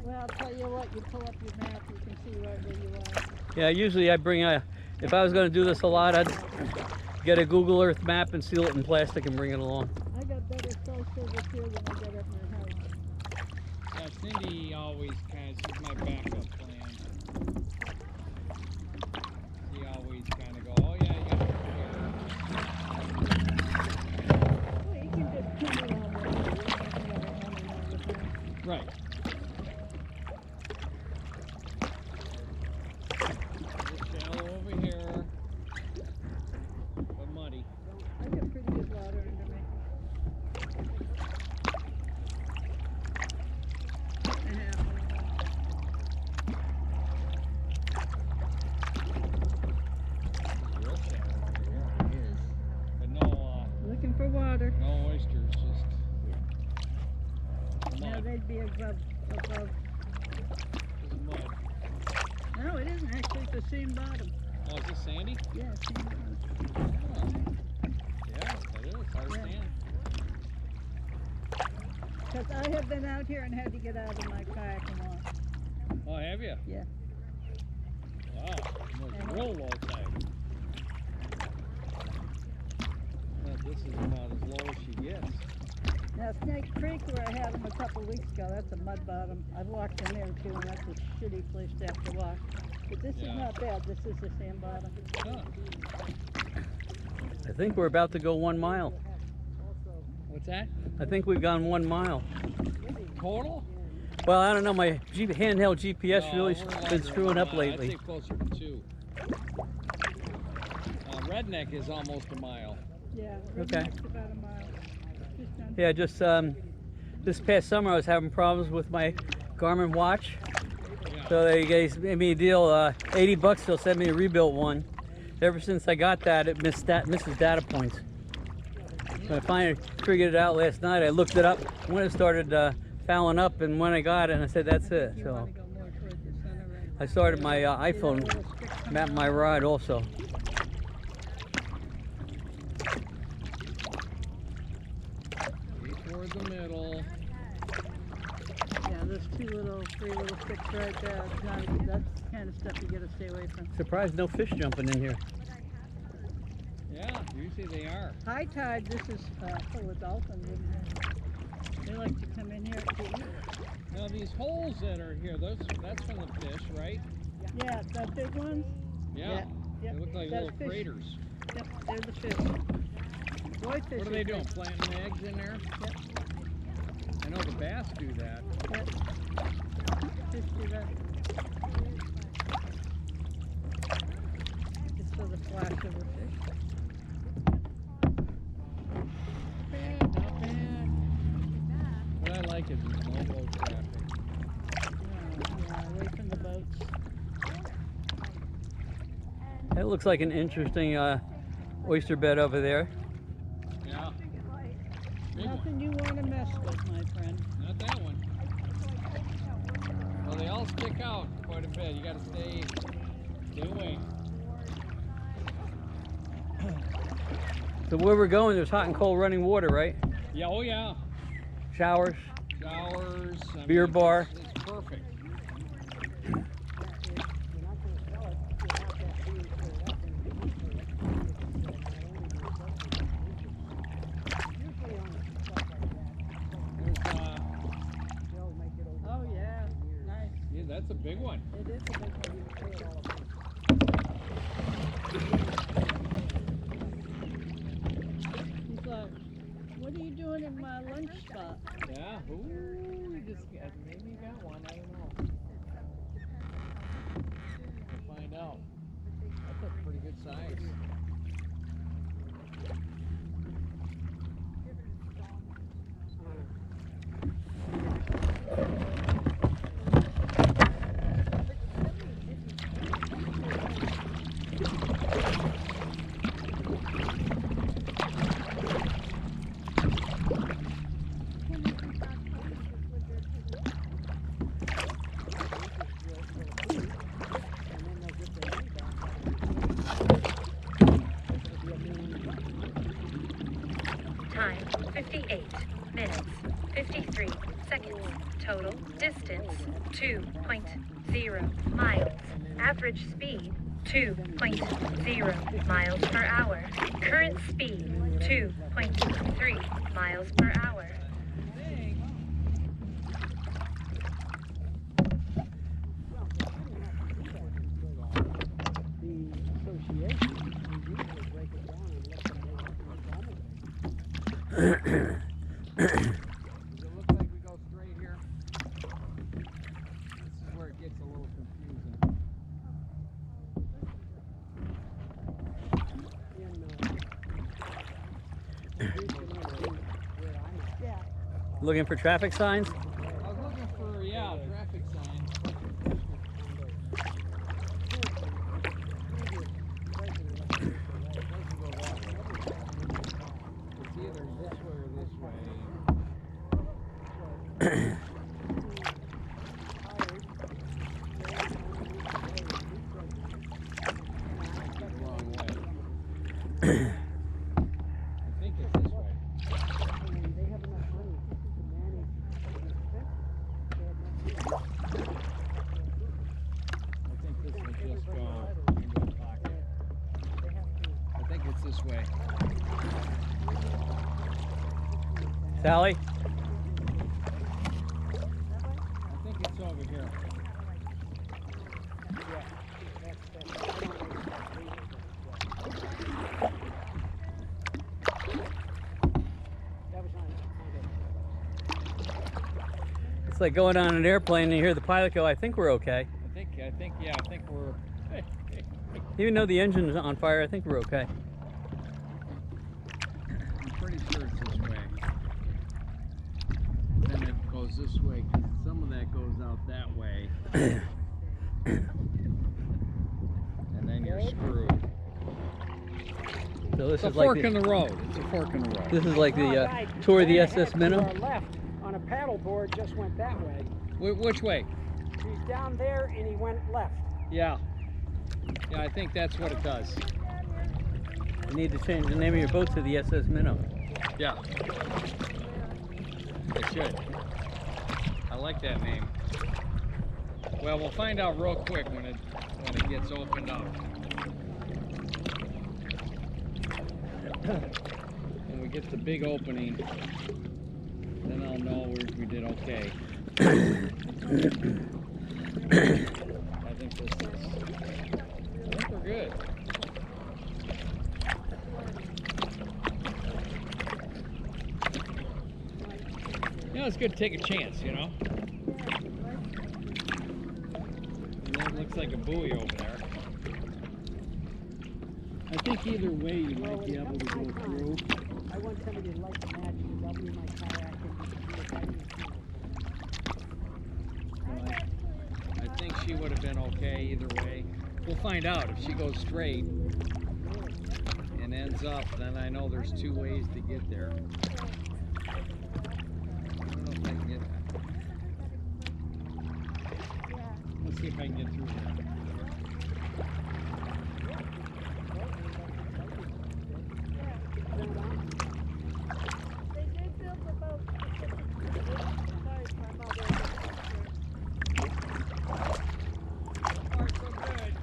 [SPEAKER 6] Well, I'll tell you what, you pull up your map, you can see right where you are.
[SPEAKER 1] Yeah, usually I bring a, if I was going to do this a lot, I'd get a Google Earth map and seal it in plastic and bring it along.
[SPEAKER 6] I got better cell service here than I got at my house.
[SPEAKER 2] Yeah, Cindy always kind of, she's my backup plan. She always kind of go, oh yeah, you got to
[SPEAKER 6] Well, you can just turn it on there. You don't have to have it running all the time.
[SPEAKER 2] Right. Shallow over here, but muddy.
[SPEAKER 6] I get pretty good water under me.
[SPEAKER 2] Real shallow over here.
[SPEAKER 6] It is.
[SPEAKER 2] But
[SPEAKER 6] Looking for water.
[SPEAKER 2] no oysters, just
[SPEAKER 6] Now
[SPEAKER 2] mud.
[SPEAKER 6] they'd be above.
[SPEAKER 2] Just mud.
[SPEAKER 6] No, it isn't actually. It's the same bottom.
[SPEAKER 2] Oh, is this sandy?
[SPEAKER 6] Yeah, same bottom.
[SPEAKER 2] Oh. Yeah, it is. Hard
[SPEAKER 6] Yeah.
[SPEAKER 2] sand.
[SPEAKER 6] Because I have been out here and had to get out of my kayak and walk.
[SPEAKER 2] Oh, have you?
[SPEAKER 6] Yeah.
[SPEAKER 2] Wow. It was real low tide. This is about as low as she gets.
[SPEAKER 6] Now Snake Creek, where I had them a couple weeks ago, that's a mud bottom. I've walked in there too, and that's a shitty place to have to walk. But this
[SPEAKER 2] Yeah.
[SPEAKER 6] is not bad. This is the sand bottom.
[SPEAKER 2] Huh.
[SPEAKER 1] I think we're about to go 1 mile.
[SPEAKER 2] What's that?
[SPEAKER 1] I think we've gone 1 mile.
[SPEAKER 2] Total?
[SPEAKER 1] Well, I don't know. My handheld GPS
[SPEAKER 2] No,
[SPEAKER 1] really
[SPEAKER 2] we're
[SPEAKER 1] been
[SPEAKER 2] lighter
[SPEAKER 1] screwing
[SPEAKER 2] than
[SPEAKER 1] up
[SPEAKER 2] that. I'd
[SPEAKER 1] lately.
[SPEAKER 2] say closer to 2. Redneck is almost a mile.
[SPEAKER 6] Yeah.
[SPEAKER 1] Okay.
[SPEAKER 6] Next about a mile. Just done.
[SPEAKER 1] Yeah, just this past summer I was having problems with my Garmin watch.
[SPEAKER 2] Yeah.
[SPEAKER 1] So they gave me a deal, $80. They'll send me a rebuilt one. Ever since I got that, it misses data points. So I finally figured it out last night. I looked it up when it started fouling up, and when I got it, and I said, that's it.
[SPEAKER 6] You
[SPEAKER 1] So
[SPEAKER 6] want to go more toward the center, right?
[SPEAKER 1] I started my iPhone map my ride also.
[SPEAKER 2] Toward the middle.
[SPEAKER 6] Yeah, those three little sticks right there. That's the kind of stuff you got to stay away from.
[SPEAKER 1] Surprised no fish jumping in here.
[SPEAKER 2] Yeah, usually they are.
[SPEAKER 6] High tide, this is full of dolphins in here. They like to come in here to eat.
[SPEAKER 2] Now these holes that are here, that's from the fish, right?
[SPEAKER 6] Yeah, that big one.
[SPEAKER 2] Yeah.
[SPEAKER 6] Yep,
[SPEAKER 2] They look like
[SPEAKER 6] that's
[SPEAKER 2] little
[SPEAKER 6] fish.
[SPEAKER 2] craters.
[SPEAKER 6] Yep, they're the fish. Boy fish.
[SPEAKER 2] What are they doing? Planting eggs in there?
[SPEAKER 6] Yep.
[SPEAKER 2] I know the bass do that.
[SPEAKER 6] Yep. Fish do that. Just for the flash of the fish.
[SPEAKER 2] Not bad. What I like is there's no boat traffic.
[SPEAKER 6] Yeah, away from the boats.
[SPEAKER 1] That looks like an interesting oyster bed over there.
[SPEAKER 2] Yeah. Big one.
[SPEAKER 6] Nothing you want to mess with, my friend.
[SPEAKER 2] Not that one. Well, they all stick out quite a bit. You gotta stay away.
[SPEAKER 1] So where we're going, there's hot and cold running water, right?
[SPEAKER 2] Yeah, oh yeah.
[SPEAKER 1] Showers.
[SPEAKER 2] Showers. I
[SPEAKER 1] Beer
[SPEAKER 2] mean,
[SPEAKER 1] bar.
[SPEAKER 2] It's perfect. There's,
[SPEAKER 6] Oh yeah, nice.
[SPEAKER 2] yeah, that's a big one.
[SPEAKER 6] It is a big one. He's like, what are you doing in my lunch spot?
[SPEAKER 2] Yeah. Ooh, you just got, maybe you got one. I don't know. We'll find out. That's a pretty good size.
[SPEAKER 4] Time 58 minutes 53 seconds. Total distance 2.0 miles. Average speed 2.0 miles per hour. Current speed 2.3 miles per hour.
[SPEAKER 2] Does it look like we go straight here? This is where it gets a little confusing.
[SPEAKER 1] Looking for traffic signs?
[SPEAKER 2] I was looking for, yeah, traffic signs. It's either this way or this way. Wrong way. I think it's this way. I think this will just go into a pocket. I think it's this way.
[SPEAKER 1] Sally?
[SPEAKER 2] I think it's over here.
[SPEAKER 1] It's like going on an airplane and you hear the pilot go, I think we're okay.
[SPEAKER 2] I think we're.
[SPEAKER 1] Even though the engine's on fire, I think we're okay.
[SPEAKER 2] I'm pretty sure it's this way. Then it goes this way, 'cause some of that goes out that way. And then you're screwed.
[SPEAKER 1] So this
[SPEAKER 2] It's a
[SPEAKER 1] is like
[SPEAKER 2] fork in the road. It's a fork in the road.
[SPEAKER 1] this is like the tour of the SS Minnow.
[SPEAKER 3] To our left on a paddleboard just went that way.
[SPEAKER 2] Which way?
[SPEAKER 3] He's down there and he went left.
[SPEAKER 2] Yeah. Yeah, I think that's what it does.
[SPEAKER 1] You need to change the name of your boat to the SS Minnow.
[SPEAKER 2] Yeah. It should. I like that name. Well, we'll find out real quick when it gets opened up. When we get the big opening, then I'll know we did okay. I think we're good. You know, it's good to take a chance, you know? And that looks like a buoy over there.
[SPEAKER 7] I think either way you might be able to go through.
[SPEAKER 3] I want somebody to light the match because I'll be in my kayak and do a diving
[SPEAKER 2] So I think she would have been okay either way. We'll find out. If she goes straight and ends up, then I know there's two ways to get there. I don't know if I can get that. Let's see if I can get through here.
[SPEAKER 6] They did build the boat specifically for this size, my mother.
[SPEAKER 2] So far, so good.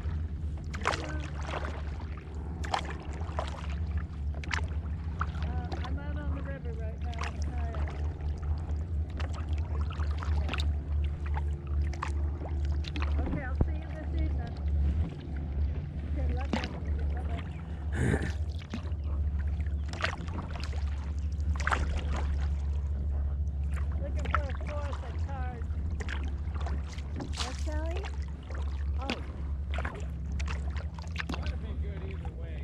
[SPEAKER 6] I'm out on the river right now. I'm tired. Okay, I'll see you this evening. Okay, love you. Bye-bye. Looking for a course at cards. What, Sally? Oh.
[SPEAKER 2] Might have been good either way.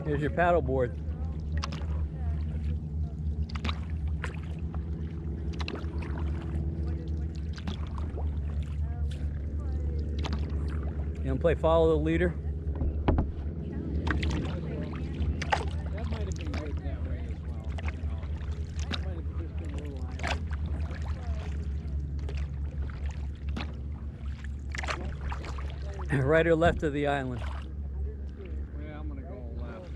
[SPEAKER 1] Here's your paddle board. You want to play follow the leader?
[SPEAKER 2] That might have been good that way as well. You know, that might have just been a little island.
[SPEAKER 1] Right or left of the island?
[SPEAKER 2] Well, I'm gonna go left.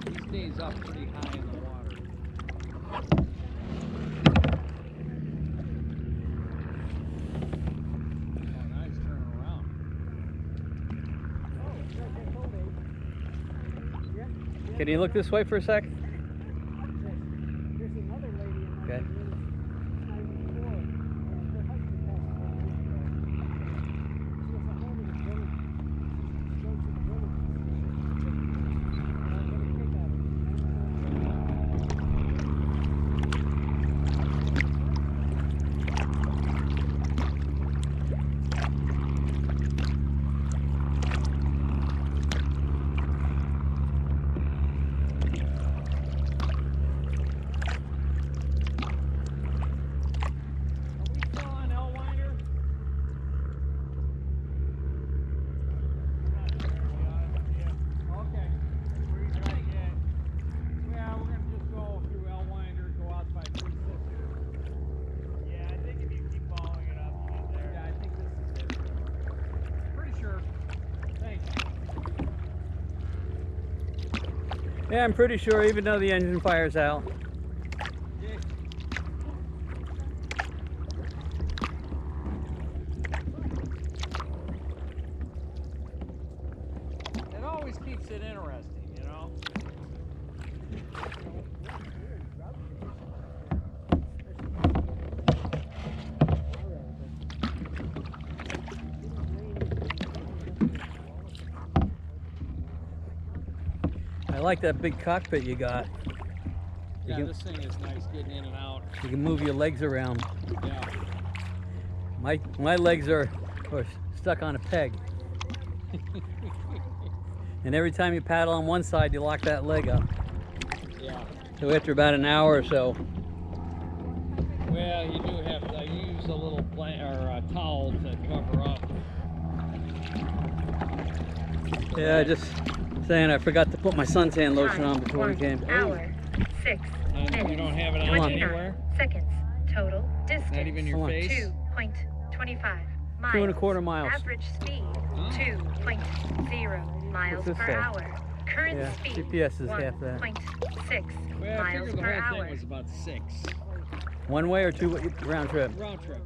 [SPEAKER 2] He stays up pretty high in the water. Oh, now he's turning around.
[SPEAKER 1] Can you look this way for a sec?
[SPEAKER 3] There's another lady in my
[SPEAKER 1] Okay.
[SPEAKER 3] community, 94, and her husband passed away years ago. She has a home in the village. She goes to the village. I'm gonna kick out of
[SPEAKER 1] Yeah, I'm pretty sure, even though the engine fire's out.
[SPEAKER 2] It always keeps it interesting, you know?
[SPEAKER 1] I like that big cockpit you got.
[SPEAKER 2] Yeah,
[SPEAKER 1] can-
[SPEAKER 2] this thing is nice getting in and out.
[SPEAKER 1] You can move your legs around.
[SPEAKER 2] Yeah.
[SPEAKER 1] My legs are stuck on a peg. And every time you paddle on one side, you lock that leg up.
[SPEAKER 2] Yeah.
[SPEAKER 1] So after about an hour or so,
[SPEAKER 2] Well, you do have to use a little towel to cover up.
[SPEAKER 1] yeah, just saying, I forgot to put my suntan lotion on before we came.
[SPEAKER 4] 1 hour, 6
[SPEAKER 2] And you
[SPEAKER 4] minutes,
[SPEAKER 2] don't have it on
[SPEAKER 4] 29
[SPEAKER 2] anywhere?
[SPEAKER 4] seconds. Total distance.
[SPEAKER 2] Not even your
[SPEAKER 1] Come on.
[SPEAKER 2] face?
[SPEAKER 4] 2.25 miles.
[SPEAKER 1] 2.25 miles.
[SPEAKER 4] Average speed,
[SPEAKER 2] Oh.
[SPEAKER 4] 2.0 miles
[SPEAKER 1] What's this
[SPEAKER 4] per
[SPEAKER 1] say?
[SPEAKER 4] hour. Current
[SPEAKER 1] Yeah,
[SPEAKER 4] speed,
[SPEAKER 1] GPS is half that.
[SPEAKER 4] 1.6
[SPEAKER 2] Well, I
[SPEAKER 4] miles
[SPEAKER 2] figured the
[SPEAKER 4] per
[SPEAKER 2] whole
[SPEAKER 4] hour.
[SPEAKER 2] thing was about 6.
[SPEAKER 1] One way or two round trip?
[SPEAKER 2] Round trip.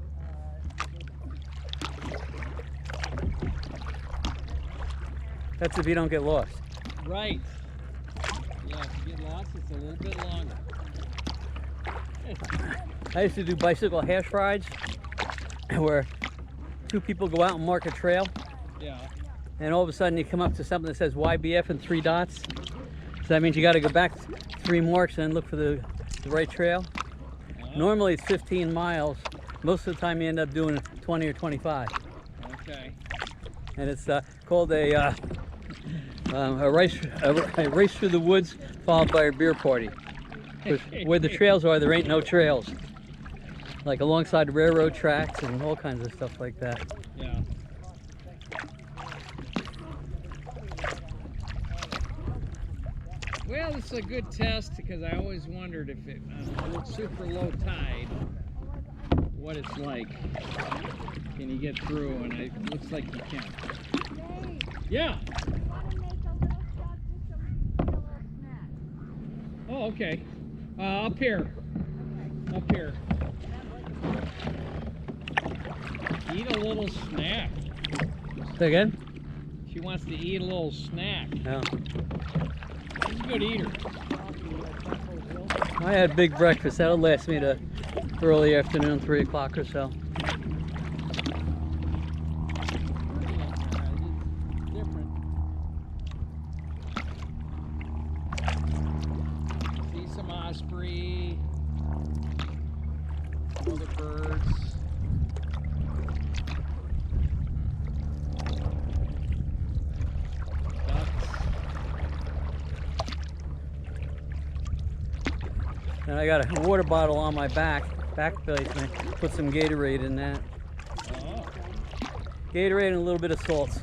[SPEAKER 1] That's if you don't get lost.
[SPEAKER 2] Right. Yeah, if you get lost, it's a little bit longer.
[SPEAKER 1] I used to do bicycle hash rides where two people go out and mark a trail,
[SPEAKER 2] Yeah.
[SPEAKER 1] and all of a sudden you come up to something that says YBF and 3 dots. So that means you got to go back 3 marks and look for the right trail. Normally it's 15 miles. Most of the time you end up doing 20 or 25.
[SPEAKER 2] Okay.
[SPEAKER 1] And it's called a race through the woods followed by a beer party. 'Cause where the trails are, there ain't no trails. Like alongside the railroad tracks and all kinds of stuff like that.
[SPEAKER 2] Yeah. Well, it's a good test because I always wondered if it on super low tide, what it's like. Can you get through? And it looks like you can. Yeah. Oh, okay. Up here. Up here. Eat a little snack.
[SPEAKER 1] Say again?
[SPEAKER 2] She wants to eat a little snack.
[SPEAKER 1] No.
[SPEAKER 2] She's a good eater.
[SPEAKER 1] I had big breakfast. That'll last me to early afternoon, 3 o'clock or so.
[SPEAKER 2] Different. See some osprey. Other birds.
[SPEAKER 1] And I got a water bottle on my back plate, and I put some Gatorade in that.
[SPEAKER 2] Oh.
[SPEAKER 1] Gatorade and a little bit of salt.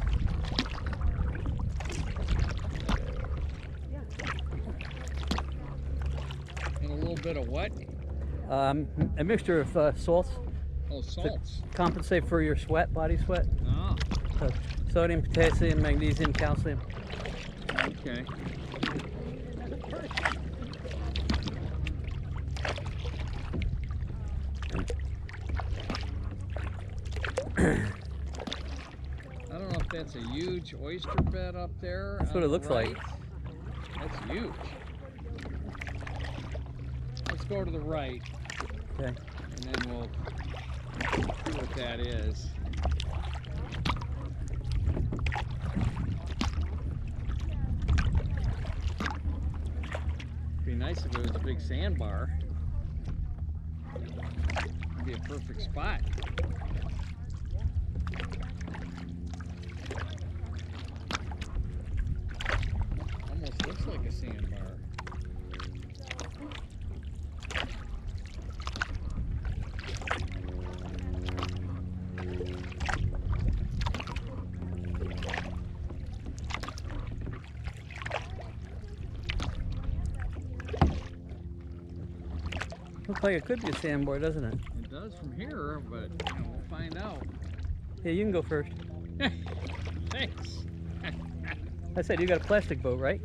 [SPEAKER 2] And a little bit of what?
[SPEAKER 1] A mixture of salts
[SPEAKER 2] Oh,
[SPEAKER 1] to
[SPEAKER 2] salts.
[SPEAKER 1] compensate for your sweat, body sweat.
[SPEAKER 2] Oh,
[SPEAKER 1] So sodium, potassium, magnesium, calcium.
[SPEAKER 2] okay. I don't know if that's a huge oyster bed up there.
[SPEAKER 1] That's what
[SPEAKER 2] on
[SPEAKER 1] it
[SPEAKER 2] the
[SPEAKER 1] looks like.
[SPEAKER 2] right. That's huge. Let's go to the right,
[SPEAKER 1] Okay.
[SPEAKER 2] and then we'll see what that is. It'd be nice if it was a big sandbar. It'd be a perfect spot. Almost looks like a sandbar.
[SPEAKER 1] Looks like it could be a sandbar, doesn't it?
[SPEAKER 2] It does from here, but you know, we'll find out.
[SPEAKER 1] Yeah, you can go first.
[SPEAKER 2] Thanks.
[SPEAKER 1] I said you got a plastic boat, right?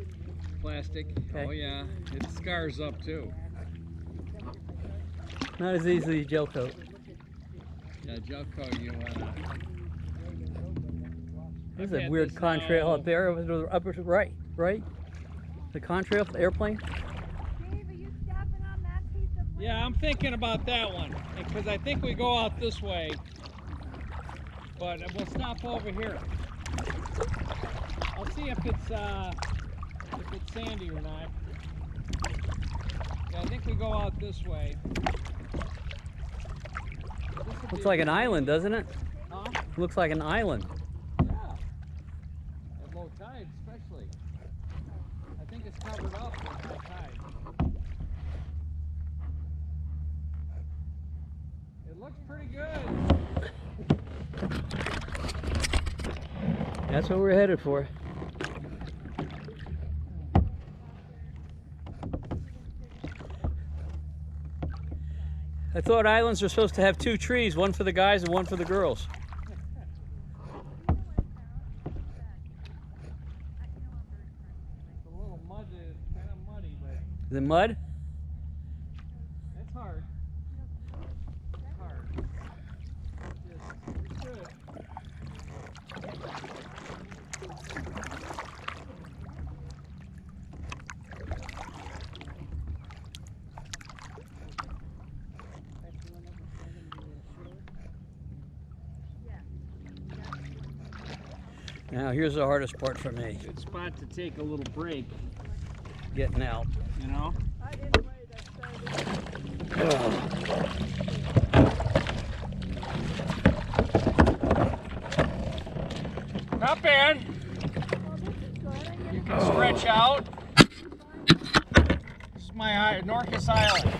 [SPEAKER 2] plastic.
[SPEAKER 1] Okay.
[SPEAKER 2] Oh yeah, it scars up too.
[SPEAKER 1] Not as easily as gel coat.
[SPEAKER 2] Yeah, gel coat you wanna.
[SPEAKER 1] There's
[SPEAKER 2] I've
[SPEAKER 1] a
[SPEAKER 2] had
[SPEAKER 1] weird
[SPEAKER 2] this
[SPEAKER 1] contrail
[SPEAKER 2] now-
[SPEAKER 1] up there. Upper right, right? The contrail for the airplane?
[SPEAKER 5] Dave, are you stopping on that piece of land?
[SPEAKER 2] Yeah, I'm thinking about that one because I think we go out this way, but we'll stop over here. I'll see if it's sandy or not. Yeah, I think we go out this way.
[SPEAKER 1] Looks like an island, doesn't it?
[SPEAKER 2] Huh?
[SPEAKER 1] Looks like an island.
[SPEAKER 2] Yeah. At low tide, especially. I think it's covered up at high tide. It looks pretty good.
[SPEAKER 1] That's what we're headed for. I thought islands are supposed to have 2 trees, one for the guys and one for the girls.
[SPEAKER 2] It's a little muddy, it's kind of muddy, but
[SPEAKER 1] Is it mud?
[SPEAKER 2] it's hard. It's hard. It's good.
[SPEAKER 1] Now here's the hardest part for me,
[SPEAKER 2] Good spot to take a little break,
[SPEAKER 1] getting out.
[SPEAKER 2] you know? Not bad. You can stretch out. This is my Norcas Island.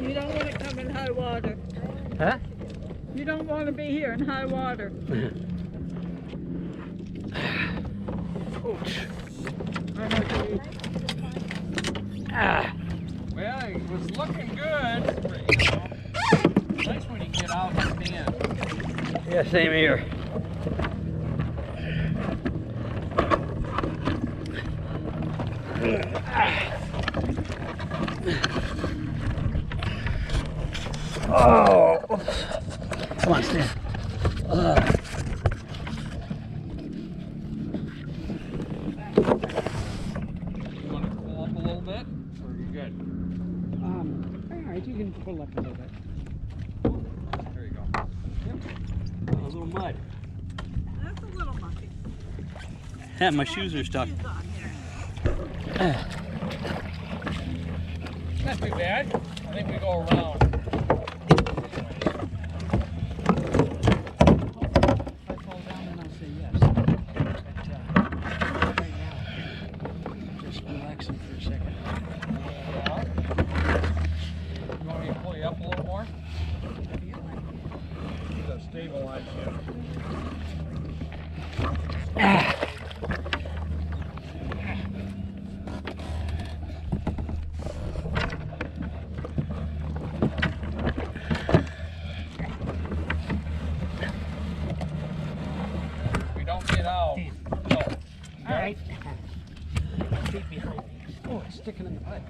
[SPEAKER 6] You don't want to come in high water.
[SPEAKER 1] Huh?
[SPEAKER 6] You don't want to be here in high water.
[SPEAKER 1] Ouch.
[SPEAKER 2] Well, it was looking good. You know. Nice when you get out and stand.
[SPEAKER 1] Yeah, same here. Oh! Come on, stand.
[SPEAKER 2] You want to pull up a little bit, or are you good?
[SPEAKER 3] All right, you can pull up a little bit.
[SPEAKER 2] There you go.
[SPEAKER 1] A little mud.
[SPEAKER 6] That's a little mucky.
[SPEAKER 1] Yeah, my shoes are stuck.
[SPEAKER 6] Shoes on here.
[SPEAKER 2] Not too bad. I think we go around.
[SPEAKER 3] If I fall down, then I'll say yes. But right now, just relaxing for a second.
[SPEAKER 2] You want me to pull you up a little more? To stabilize you. We don't get out. No.
[SPEAKER 3] All right. Feet behind me. Oh, it's sticking in the pipe.